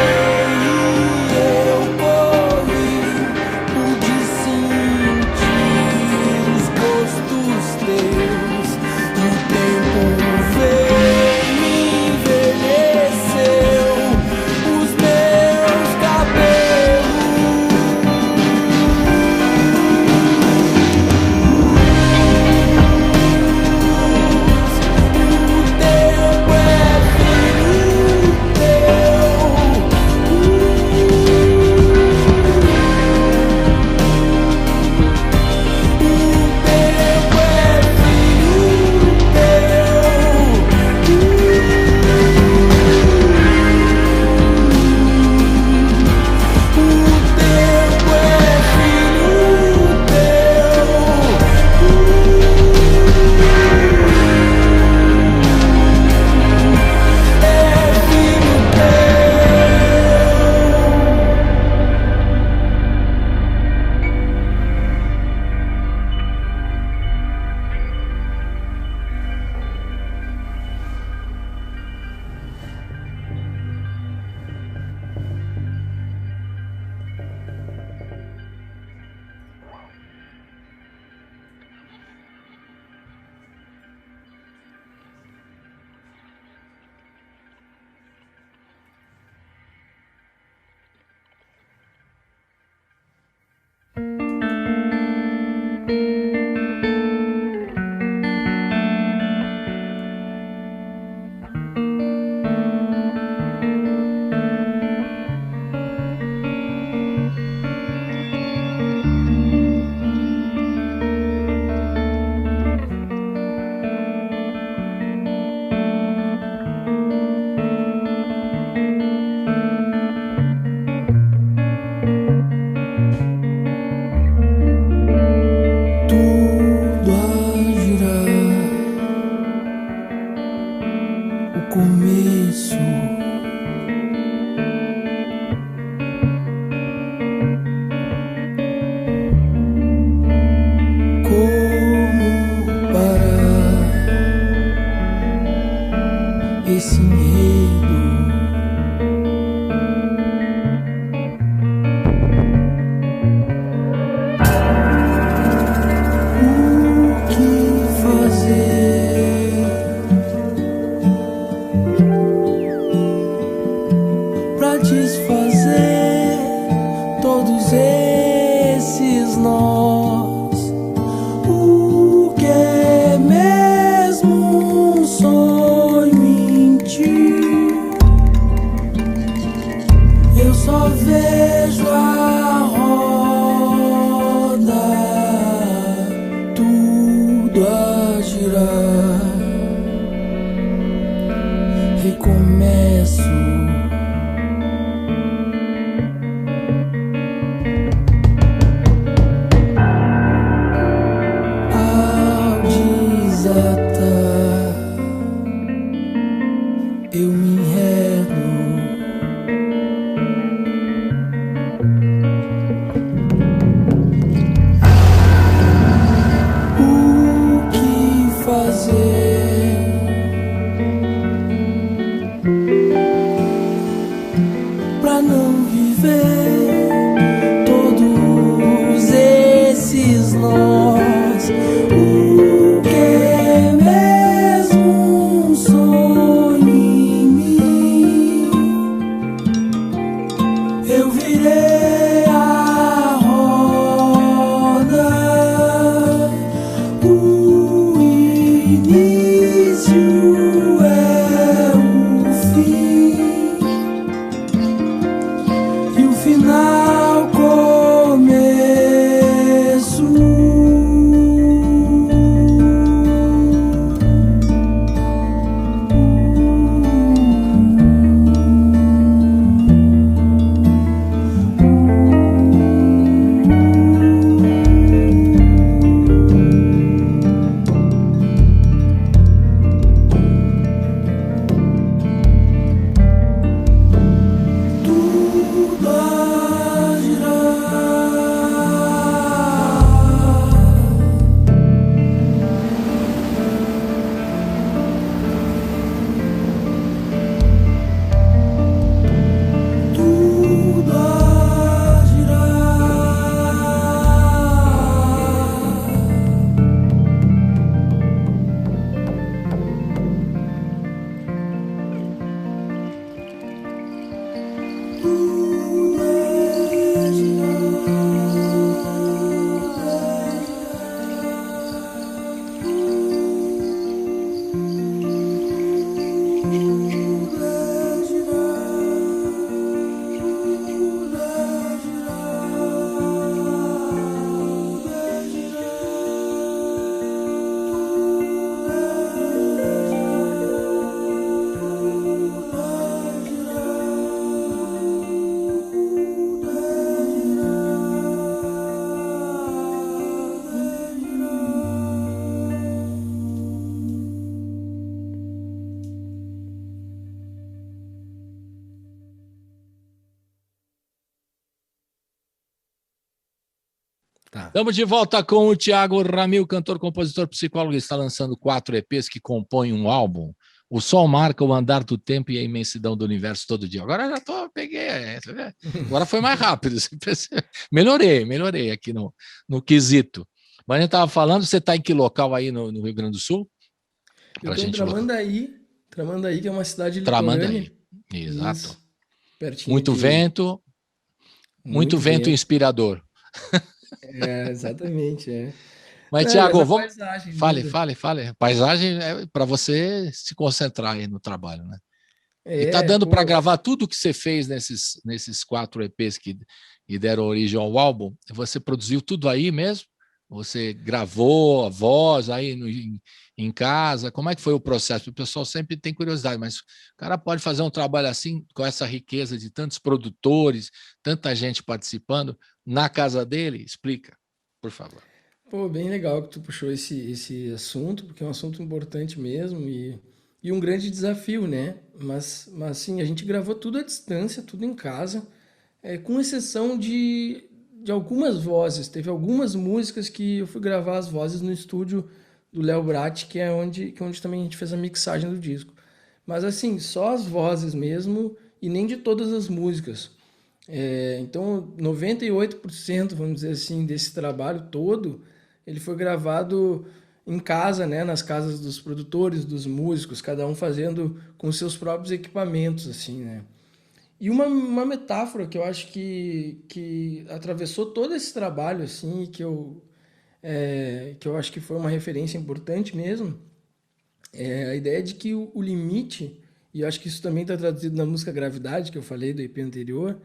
Tá. Estamos de volta com o Thiago Ramil, cantor, compositor, psicólogo. Ele está lançando 4 EPs que compõem um álbum. O sol marca o andar do tempo e a imensidão do universo todo dia. Agora já peguei. Agora foi mais rápido. Melhorei aqui no quesito. Mas a gente estava falando, você está em que local aí no Rio Grande do Sul? Eu estou em Tramandaí, que é uma cidade Tramandaí. litorânea. Exato. Isso, pertinho Muito de... vento, muito vento inspirador. Exatamente, é. Mas, Não, Thiago, essa paisagem fale. linda. Paisagem é para você se concentrar aí no trabalho, né? E tá É, dando pô, para gravar tudo que você fez nesses 4 EPs que deram origem ao álbum? Você produziu tudo aí mesmo? Você gravou a voz aí em casa? Como é que foi o processo? O pessoal sempre tem curiosidade, mas o cara pode fazer um trabalho assim, com essa riqueza de tantos produtores, tanta gente participando, na casa dele? Explica, por favor. Pô, bem legal que tu puxou esse assunto, porque é um assunto importante mesmo e um grande desafio, né? Mas sim, a gente gravou tudo à distância, tudo em casa, com exceção de algumas vozes. Teve algumas músicas que eu fui gravar as vozes no estúdio do Léo Bratti, que é onde também a gente fez a mixagem do disco. Mas assim, só as vozes mesmo e nem de todas as músicas. Então, 98%, vamos dizer assim, desse trabalho todo, ele foi gravado em casa, né, nas casas dos produtores, dos músicos, cada um fazendo com seus próprios equipamentos, assim, né. E uma metáfora que eu acho que atravessou todo esse trabalho, assim, que eu acho que foi uma referência importante mesmo, é a ideia de que o limite, e eu acho que isso também está traduzido na música Gravidade, que eu falei do EP anterior,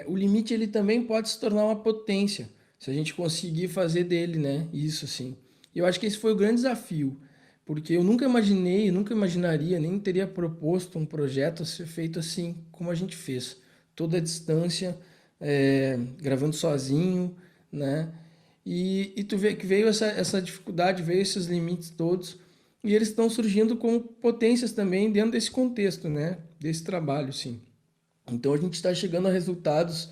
o limite ele também pode se tornar uma potência, se a gente conseguir fazer dele, né? Isso, assim. E eu acho que esse foi o grande desafio, porque eu nunca imaginaria, nem teria proposto um projeto a ser feito assim, como a gente fez. Toda a distância, gravando sozinho, né? E tu vê que veio essa dificuldade, veio esses limites todos, e eles estão surgindo como potências também dentro desse contexto, né? Desse trabalho, sim. Então a gente está chegando a resultados,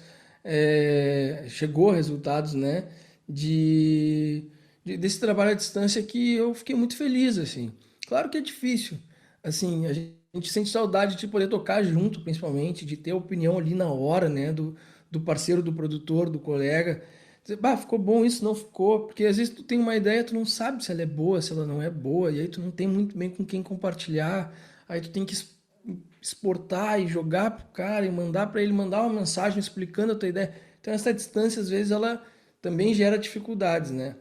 chegou a resultados, né, desse trabalho à distância que eu fiquei muito feliz, assim. Claro que é difícil, assim, a gente sente saudade de poder tocar junto, principalmente, de ter a opinião ali na hora, né, do parceiro, do produtor, do colega. Dizer, bah, ficou bom isso, não ficou, porque às vezes tu tem uma ideia, tu não sabe se ela é boa, se ela não é boa, e aí tu não tem muito bem com quem compartilhar, aí tu tem que exportar e jogar pro cara e mandar para ele mandar uma mensagem explicando a tua ideia. Então essa distância às vezes ela também gera dificuldades, né?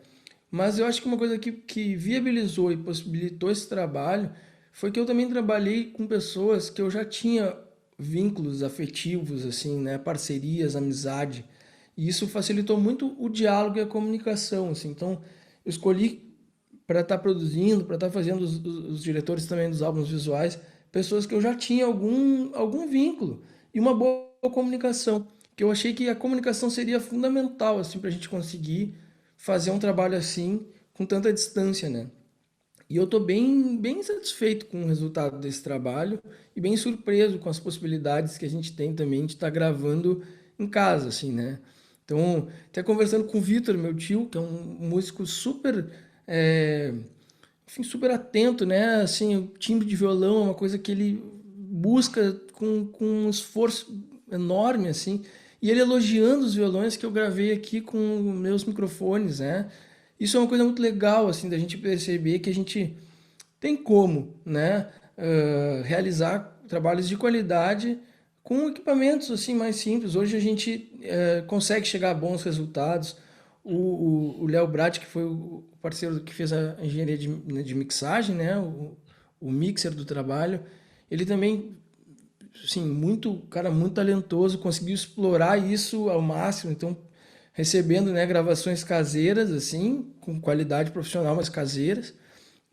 Mas eu acho que uma coisa que viabilizou e possibilitou esse trabalho foi que eu também trabalhei com pessoas que eu já tinha vínculos afetivos, assim, né? Parcerias, amizade. E isso facilitou muito o diálogo e a comunicação, assim. Então eu escolhi para estar produzindo, para estar fazendo os diretores também dos álbuns visuais, pessoas que eu já tinha algum vínculo e uma boa comunicação, que eu achei que a comunicação seria fundamental assim para a gente conseguir fazer um trabalho assim com tanta distância, né? E eu estou bem satisfeito com o resultado desse trabalho e bem surpreso com as possibilidades que a gente tem também de estar gravando em casa, assim, né? Então, até conversando com o Vitor, meu tio, que é um músico super enfim, super atento, né? Assim, o timbre de violão é uma coisa que ele busca com um esforço enorme, assim. E ele elogiando os violões que eu gravei aqui com meus microfones, né? Isso é uma coisa muito legal, assim, da gente perceber que a gente tem como, né? Realizar trabalhos de qualidade com equipamentos, assim, mais simples. Hoje a gente consegue chegar a bons resultados. O Léo Bratti, que foi o parceiro que fez a engenharia de mixagem, né? O mixer do trabalho, ele também, sim, cara muito talentoso, conseguiu explorar isso ao máximo, então recebendo, né, gravações caseiras, assim, com qualidade profissional, mas caseiras,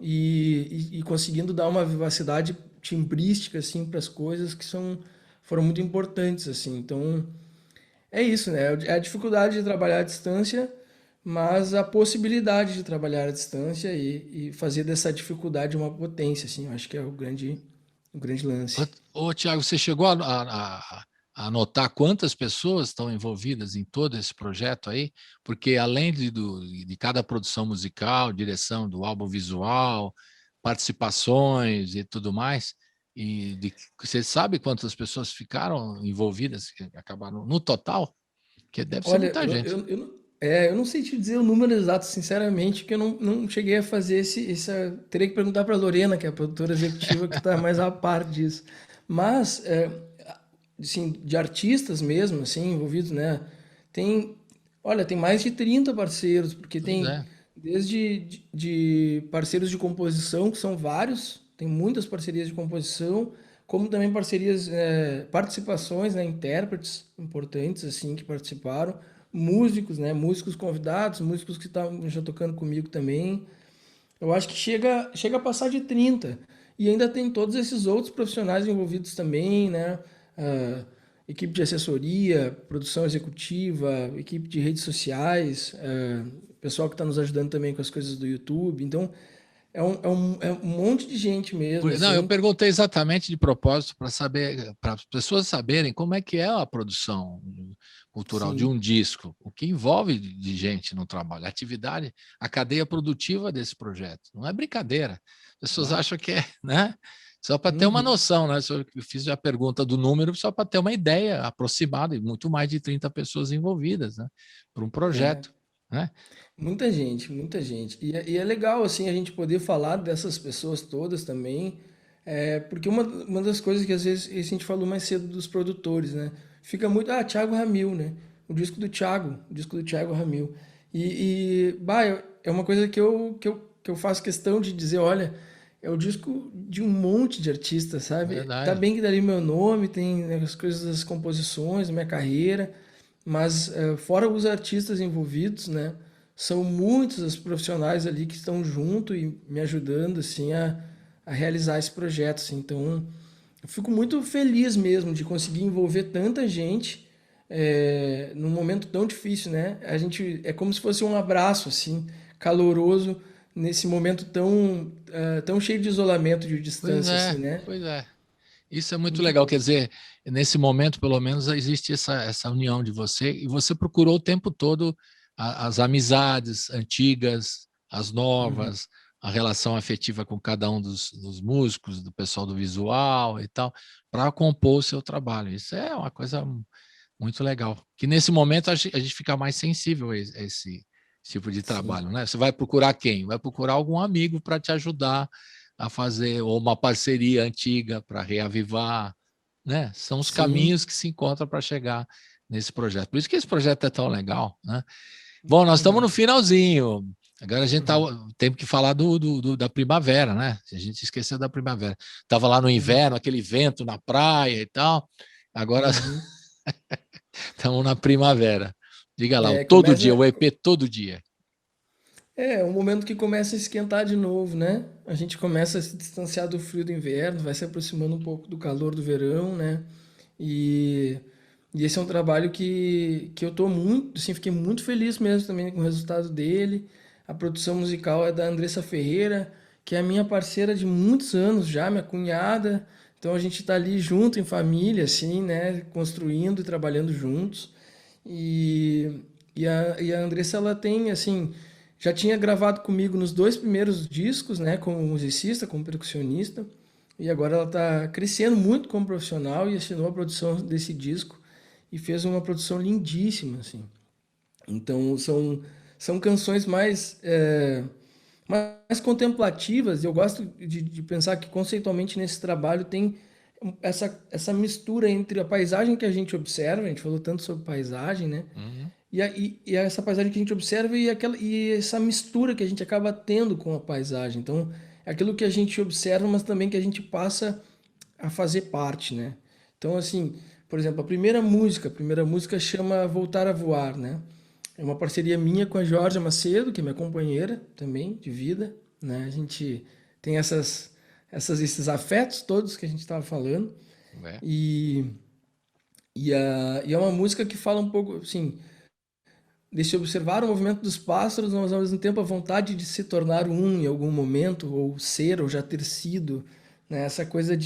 e conseguindo dar uma vivacidade timbrística, assim, para as coisas que foram muito importantes, assim. Então, é isso, né? É a dificuldade de trabalhar à distância, mas a possibilidade de trabalhar à distância e fazer dessa dificuldade uma potência, assim, eu acho que é o grande lance. Ô, Thiago, você chegou a anotar quantas pessoas estão envolvidas em todo esse projeto aí, porque além de cada produção musical, direção do álbum visual, participações e tudo mais, você sabe quantas pessoas ficaram envolvidas, que acabaram no total? Que deve ser Olha, muita gente. eu não sei te dizer o número exato, sinceramente, que eu não cheguei a fazer teria que perguntar para a Lorena, que é a produtora executiva, que está mais a par disso. Mas, assim, de artistas mesmo, assim, envolvidos, né? Tem, olha, tem mais de 30 parceiros, porque Pois tem é. desde de parceiros de composição, que são vários, tem muitas parcerias de composição, como também parcerias, participações, né? Intérpretes importantes, assim, que participaram, músicos, né? Músicos convidados, músicos que estavam já tocando comigo também. Eu acho que chega a passar de 30. E ainda tem todos esses outros profissionais envolvidos também, né? Ah, equipe de assessoria, produção executiva, equipe de redes sociais, pessoal que está nos ajudando também com as coisas do YouTube. Então, é um monte de gente mesmo, Não, eu assim. perguntei exatamente de propósito para saber, para as pessoas saberem como é que é a produção cultural de Sim. um disco, o que envolve de gente no trabalho, a atividade, a cadeia produtiva desse projeto. Não é brincadeira. As pessoas Claro. acham que é, né? Só para ter uma Uhum. noção, né? Eu fiz a pergunta do número só para ter uma ideia aproximada, e muito mais de 30 pessoas envolvidas, né? Para um É. projeto, né? Muita gente, muita gente. E é legal, assim, a gente poder falar dessas pessoas todas também, porque uma das coisas que às vezes a gente falou mais cedo dos produtores, né? Fica muito, Thiago Ramil, né? O disco do Thiago Ramil. Bah, é uma coisa que eu faço questão de dizer, olha, é o disco de um monte de artistas, sabe? Tá Verdade. bem que dali meu nome, tem, né, as coisas das composições, minha carreira, mas fora os artistas envolvidos, né? São muitos os profissionais ali que estão junto e me ajudando assim a realizar esse projeto, assim. Então, eu fico muito feliz mesmo de conseguir envolver tanta gente num momento tão difícil, né? A gente é como se fosse um abraço assim, caloroso nesse momento tão cheio de isolamento, de Pois distância, assim, é, né? pois é. Isso é muito Muito legal, bom. quer dizer, nesse momento, pelo menos, existe essa união de você, e você procurou o tempo todo as amizades antigas, as Uhum. novas, a relação afetiva com cada um dos músicos, do pessoal do visual e tal, para compor o seu trabalho. Isso é uma coisa muito legal, que nesse momento a gente fica mais sensível a esse tipo de Sim. trabalho, né? Você vai procurar quem? Vai procurar algum amigo para te ajudar a fazer, ou uma parceria antiga para reavivar, né? São os Sim. caminhos que se encontram para chegar nesse projeto. Por isso que esse projeto é tão legal, né? Bom, nós estamos no Uhum. finalzinho. Agora a gente Uhum. tem que falar da primavera, né? A gente esqueceu da primavera. Estava lá no Uhum. inverno, aquele vento na praia e tal. Agora Uhum. estamos na primavera. Diga lá, o É, todo dia, começa. o EP todo dia. É um momento que começa a esquentar de novo, né? A gente começa a se distanciar do frio do inverno, vai se aproximando um pouco do calor do verão, né? E, e esse é um trabalho que eu tô muito, assim, fiquei muito feliz mesmo também com o resultado dele. A produção musical é da Andressa Ferreira, que é a minha parceira de muitos anos já, minha cunhada. Então a gente tá ali junto em família, assim, né? Construindo e trabalhando juntos. E, e a Andressa, ela tem, assim, já tinha gravado comigo nos dois primeiros discos, né, como musicista, como percussionista, e agora ela está crescendo muito como profissional e assinou a produção desse disco e fez uma produção lindíssima, assim. Então são canções mais contemplativas. Eu gosto de pensar que conceitualmente nesse trabalho tem essa mistura entre a paisagem que a gente observa, a gente falou tanto sobre paisagem, né? Uhum. E essa paisagem que a gente observa e essa mistura que a gente acaba tendo com a paisagem. Então, é aquilo que a gente observa, mas também que a gente passa a fazer parte, né? Então, assim, por exemplo, a primeira música chama Voltar a Voar, né? É uma parceria minha com a Jorge Macedo, que é minha companheira também de vida, né? A gente tem esses afetos todos que a gente estava falando. É. E, e é uma música que fala um pouco, assim, de se observar o movimento dos pássaros, mas ao mesmo tempo a vontade de se tornar um em algum momento, ou ser, ou já ter sido, né? Essa coisa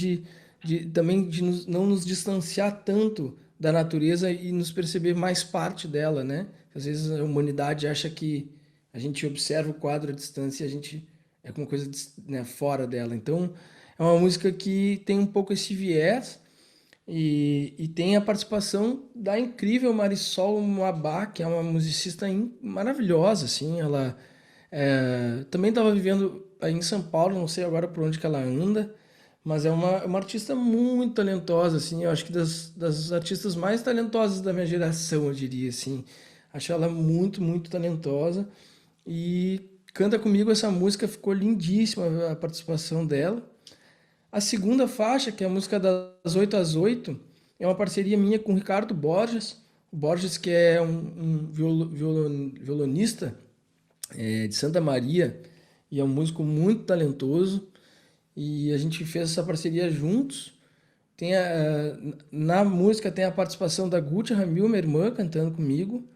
também de não nos distanciar tanto da natureza e nos perceber mais parte dela, né? Às vezes a humanidade acha que a gente observa o quadro à distância e a gente é alguma coisa, né, fora dela. Então, é uma música que tem um pouco esse viés e tem a participação da incrível Marisol Moabá, que é uma musicista maravilhosa, assim. Ela também estava vivendo aí em São Paulo, não sei agora por onde que ela anda, mas é uma artista muito talentosa, assim. Eu acho que das artistas mais talentosas da minha geração, eu diria, assim. Acho ela muito, muito talentosa. E canta comigo essa música, ficou lindíssima a participação dela. A segunda faixa, que é a música das 8 às 8, é uma parceria minha com o Ricardo Borges. O Borges, que é um violonista de Santa Maria e é um músico muito talentoso. E a gente fez essa parceria juntos. Na música tem a participação da Gutia Ramil, minha irmã, cantando comigo.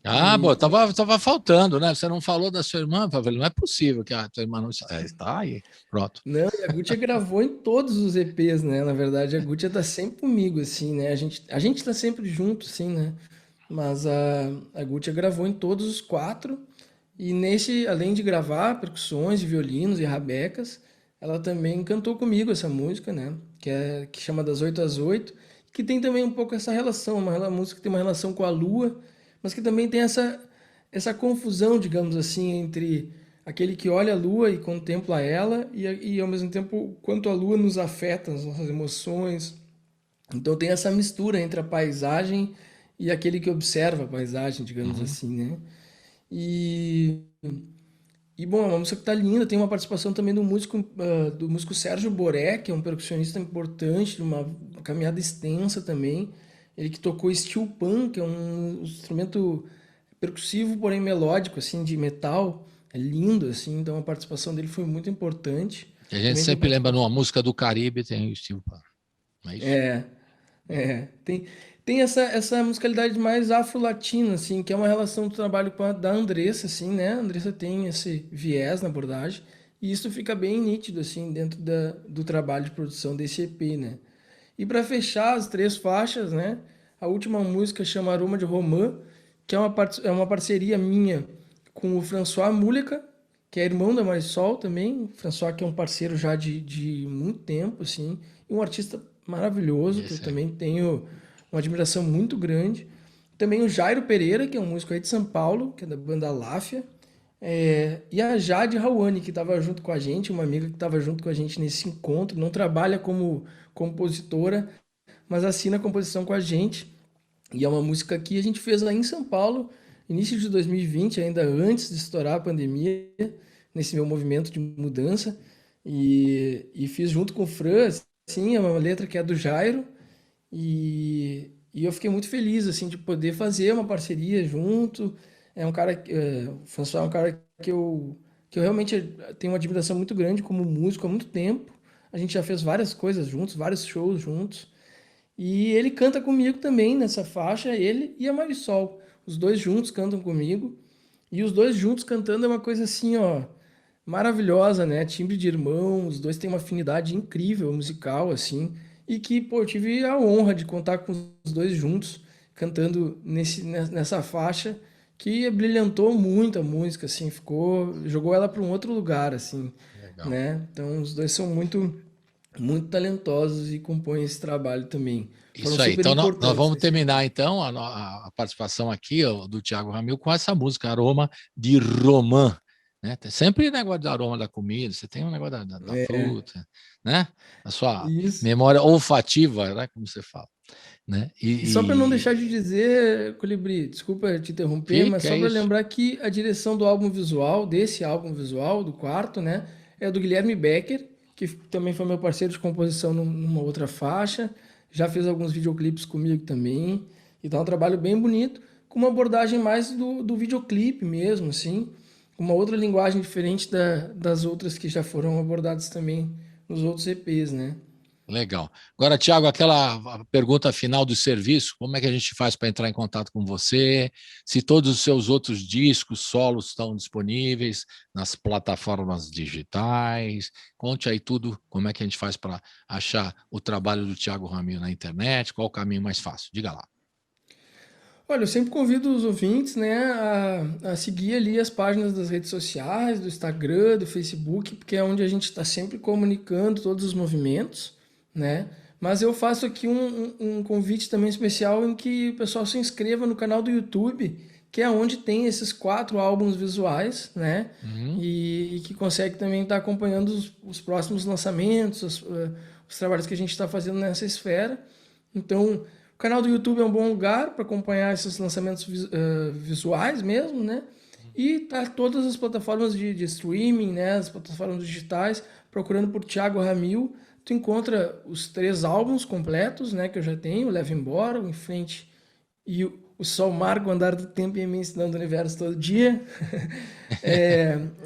Ah, bom, tava faltando, né? Você não falou da sua irmã, Pavel? Não é possível que a tua irmã não está aí. Pronto. Não, e a Gutia gravou em todos os EPs, né? Na verdade, a Gutia tá sempre comigo, assim, né? A gente tá sempre junto, assim, né? Mas a Gutia gravou em todos os 4. E nesse, além de gravar percussões, violinos e rabecas, ela também cantou comigo essa música, né? Que chama Das 8 às 8, que tem também um pouco essa relação, uma música que tem uma relação com a lua, mas que também tem essa confusão, digamos assim, entre aquele que olha a lua e contempla ela e ao mesmo tempo quanto a lua nos afeta, as nossas emoções. Então tem essa mistura entre a paisagem e aquele que observa a paisagem, digamos assim, né? E, bom, é uma música que tá linda, tem uma participação também do músico Sérgio Boré, que é um percussionista importante, de uma caminhada extensa também. Ele que tocou steel pan, que é um instrumento percussivo, porém melódico, assim, de metal. É lindo, assim, então a participação dele foi muito importante. A gente Também sempre lembra numa música do Caribe, tem o Steve Pan, não é isso? tem essa musicalidade mais afro-latina, assim, que é uma relação do trabalho da Andressa, assim, né? A Andressa tem esse viés na abordagem, e isso fica bem nítido, assim, dentro do trabalho de produção desse EP, né? E para fechar as 3 faixas, né? A última música chama Aroma de Romã, que é uma parceria minha com o François Múlica, que é irmão da Marisol também. O François, que é um parceiro já de muito tempo, assim, e um artista maravilhoso, que eu também tenho uma admiração muito grande. Também o Jairo Pereira, que é um músico aí de São Paulo, que é da banda Láfia. E a Jade Rawane, que estava junto com a gente, uma amiga que estava junto com a gente nesse encontro, não trabalha como compositora, mas assina a composição com a gente. E é uma música que a gente fez lá em São Paulo, início de 2020, ainda antes de estourar a pandemia, nesse meu movimento de mudança. E fiz junto com o Fran, assim, é uma letra que é do Jairo. E eu fiquei muito feliz, assim, de poder fazer uma parceria junto. É um cara, o François é um cara que eu realmente tenho uma admiração muito grande como músico há muito tempo. A gente já fez várias coisas juntos, vários shows juntos. E ele canta comigo também nessa faixa, ele e a Marisol. Os dois juntos cantam comigo. E os dois juntos cantando é uma coisa assim, ó, maravilhosa, né? Timbre de irmão, os dois têm uma afinidade incrível musical, assim. E que, pô, eu tive a honra de contar com os dois juntos, cantando nessa faixa, que brilhantou muito a música, assim, jogou ela para um outro lugar, assim, Legal. né? Então, os dois são muito, muito talentosos e compõem esse trabalho também. Isso aí. Então, nós vamos terminar, então, a participação aqui do Thiago Ramil com essa música, Aroma de Romã. Né? Tem sempre negócio do aroma da comida, você tem um negócio da fruta, né? A sua memória olfativa, né? Como você fala. Né? E só para não deixar de dizer, Colibri, desculpa te interromper, mas só para lembrar que a direção do álbum visual, desse álbum visual, do quarto, né? É do Guilherme Becker, que também foi meu parceiro de composição numa outra faixa. Já fez alguns videoclipes comigo também. E tá um trabalho bem bonito, com uma abordagem mais do videoclipe mesmo, assim. Uma outra linguagem diferente das outras que já foram abordadas também nos outros EPs, né? Legal. Agora, Thiago, aquela pergunta final do serviço, como é que a gente faz para entrar em contato com você? Se todos os seus outros discos, solos estão disponíveis nas plataformas digitais? Conte aí tudo, como é que a gente faz para achar o trabalho do Thiago Ramil na internet, qual o caminho mais fácil? Diga lá. Olha, eu sempre convido os ouvintes, né, a seguir ali as páginas das redes sociais, do Instagram, do Facebook, porque é onde a gente está sempre comunicando todos os movimentos, né? Mas eu faço aqui um convite também especial em que o pessoal se inscreva no canal do YouTube, que é onde tem esses 4 álbuns visuais, né? E que consegue também estar acompanhando os próximos lançamentos, os trabalhos que a gente está fazendo nessa esfera. Então, o canal do YouTube é um bom lugar para acompanhar esses lançamentos visuais mesmo, né? E tá todas as plataformas de streaming, né? As plataformas digitais, procurando por Thiago Ramil, tu encontra os 3 álbuns completos, né? Que eu já tenho, Leva Embora, o Em Frente e o Sol Marca o Andar do Tempo e Me Ensinando o Universo Todo Dia.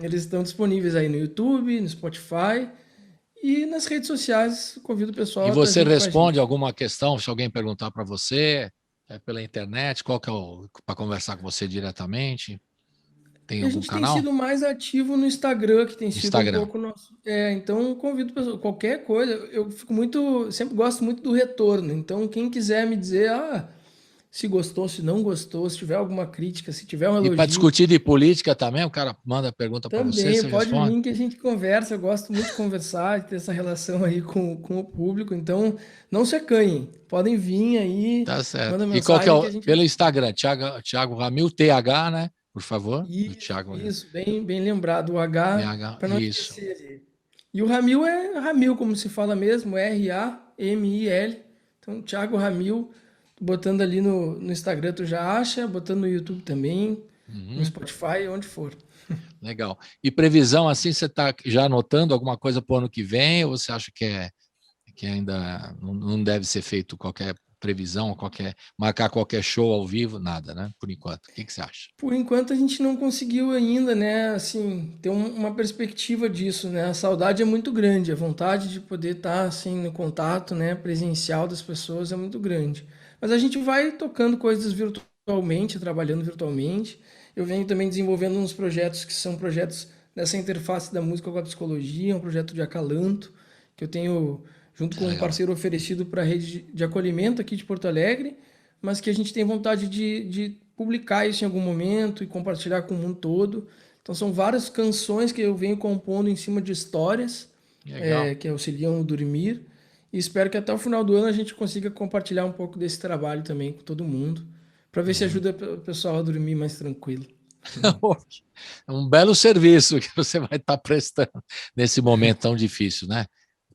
Eles estão disponíveis aí no YouTube, no Spotify e nas redes sociais. Convido o pessoal. E você responde alguma questão se alguém perguntar para você pela internet? Qual que é para conversar com você diretamente? Tem algum canal? A gente tem sido mais ativo no Instagram, que tem sido um pouco nosso. Então convido pessoal, qualquer coisa. Eu sempre gosto muito do retorno. Então quem quiser me dizer, se gostou, se não gostou, se tiver alguma crítica, se tiver um elogio. E para discutir de política também, o cara manda pergunta para você, você pode responde? vir que a gente conversa. Eu gosto muito de conversar, de ter essa relação aí com o público. Então não se acanhem, podem vir aí. Tá certo. Manda E qual que é gente... pelo Instagram? Thiago Ramil, TH, né? Por favor. Isso, bem lembrado. O H, para não esquecer ali. E o Ramil é Ramil, como se fala mesmo, R-A-M-I-L. Então, Thiago Ramil, botando ali no Instagram tu já acha, botando no YouTube também, no Spotify, onde for. Legal. E previsão, assim, você está já anotando alguma coisa para o ano que vem, ou você acha que ainda não deve ser feito qualquer previsão, marcar qualquer show ao vivo, nada, né? Por enquanto. O que você acha? Por enquanto a gente não conseguiu ainda, né? Assim, ter uma perspectiva disso, né? A saudade é muito grande, a vontade de poder estar assim no contato, né, presencial das pessoas é muito grande. Mas a gente vai tocando coisas virtualmente, trabalhando virtualmente. Eu venho também desenvolvendo uns projetos que são projetos dessa interface da música com a psicologia, um projeto de acalanto que eu tenho junto com um parceiro oferecido para a rede de acolhimento aqui de Porto Alegre, mas que a gente tem vontade de publicar isso em algum momento e compartilhar com o mundo todo. Então são várias canções que eu venho compondo em cima de histórias que auxiliam no dormir, e espero que até o final do ano a gente consiga compartilhar um pouco desse trabalho também com todo mundo, para ver se ajuda o pessoal a dormir mais tranquilo. É um belo serviço que você vai estar prestando nesse momento tão difícil, né?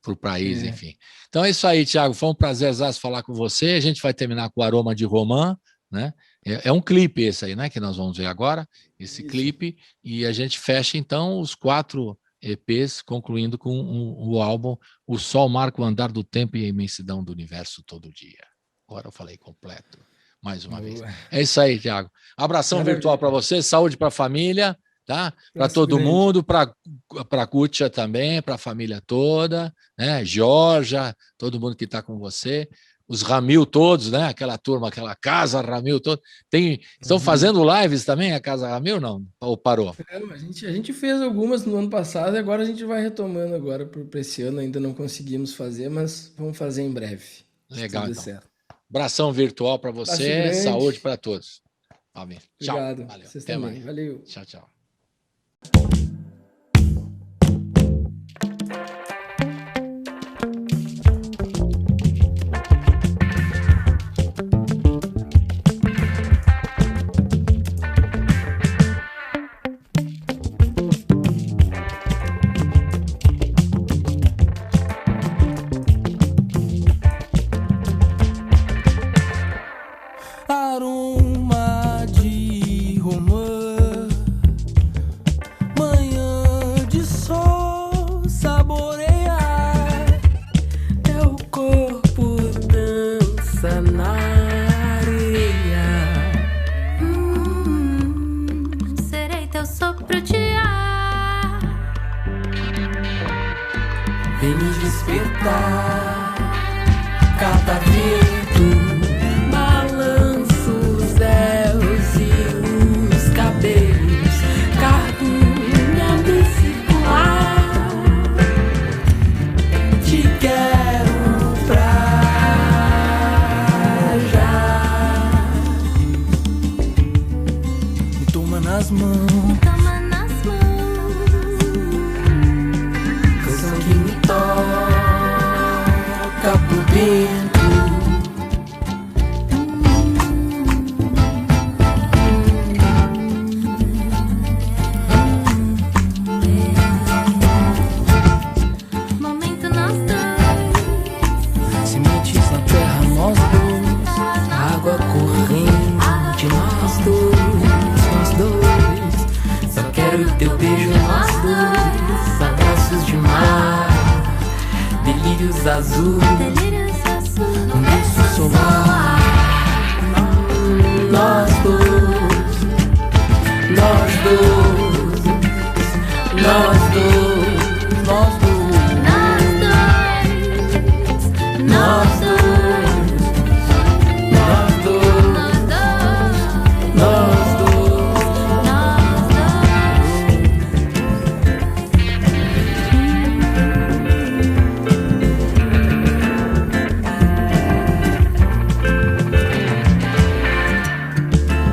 Para o país, enfim. Então é isso aí, Thiago. Foi um prazerzaço falar com você. A gente vai terminar com o Aroma de Romã, né? É um clipe esse aí, né? Que nós vamos ver agora, esse clipe. E a gente fecha, então, os 4 EPs, concluindo com o álbum O Sol Marca o Andar do Tempo e a Imensidão do Universo Todo Dia. Agora eu falei completo, mais uma vez. É isso aí, Thiago. Abração virtual para você, saúde para a família, tá? Para todo mundo, para a Cútia também, para a família toda, né? Georgia, todo mundo que está com você, os Ramil todos, né? Aquela turma, aquela casa Ramil toda. Estão fazendo lives também, a casa Ramil, não? Ou parou? A gente fez algumas no ano passado e agora a gente vai retomando agora para esse ano. Ainda não conseguimos fazer, mas vamos fazer em breve. Legal, então. Certo. Abração virtual para você, saúde para todos. Amém. Obrigado. Tchau. Valeu. Vocês também. Valeu. Tchau, tchau. Aroma de romã, manhã de sol, saborear, teu corpo dança na areia. Serei teu sopro de ar. Vem me despertar, cada vento balança os véus e os cabelos, cardume me circular. Te quero pra já. nas mãos. me toma nas mãos. Canção que me toca por dentro. Momento nós dois. Sementes na terra, nós dois. Água corrente, nós dois. Só quero teu beijo, nós dois. Abraços de mar, delírios azuis, Delírios azuis um berço solar. Nós dois, nós dois, nós dois, nós dois, nós dois, nós dois, nós dois, nós dois.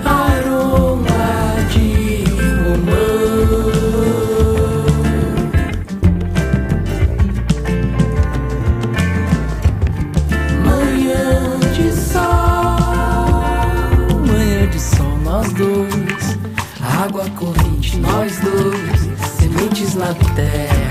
Aroma de romã, manhã de sol, nós dois, água corrente, nós dois, sementes na terra.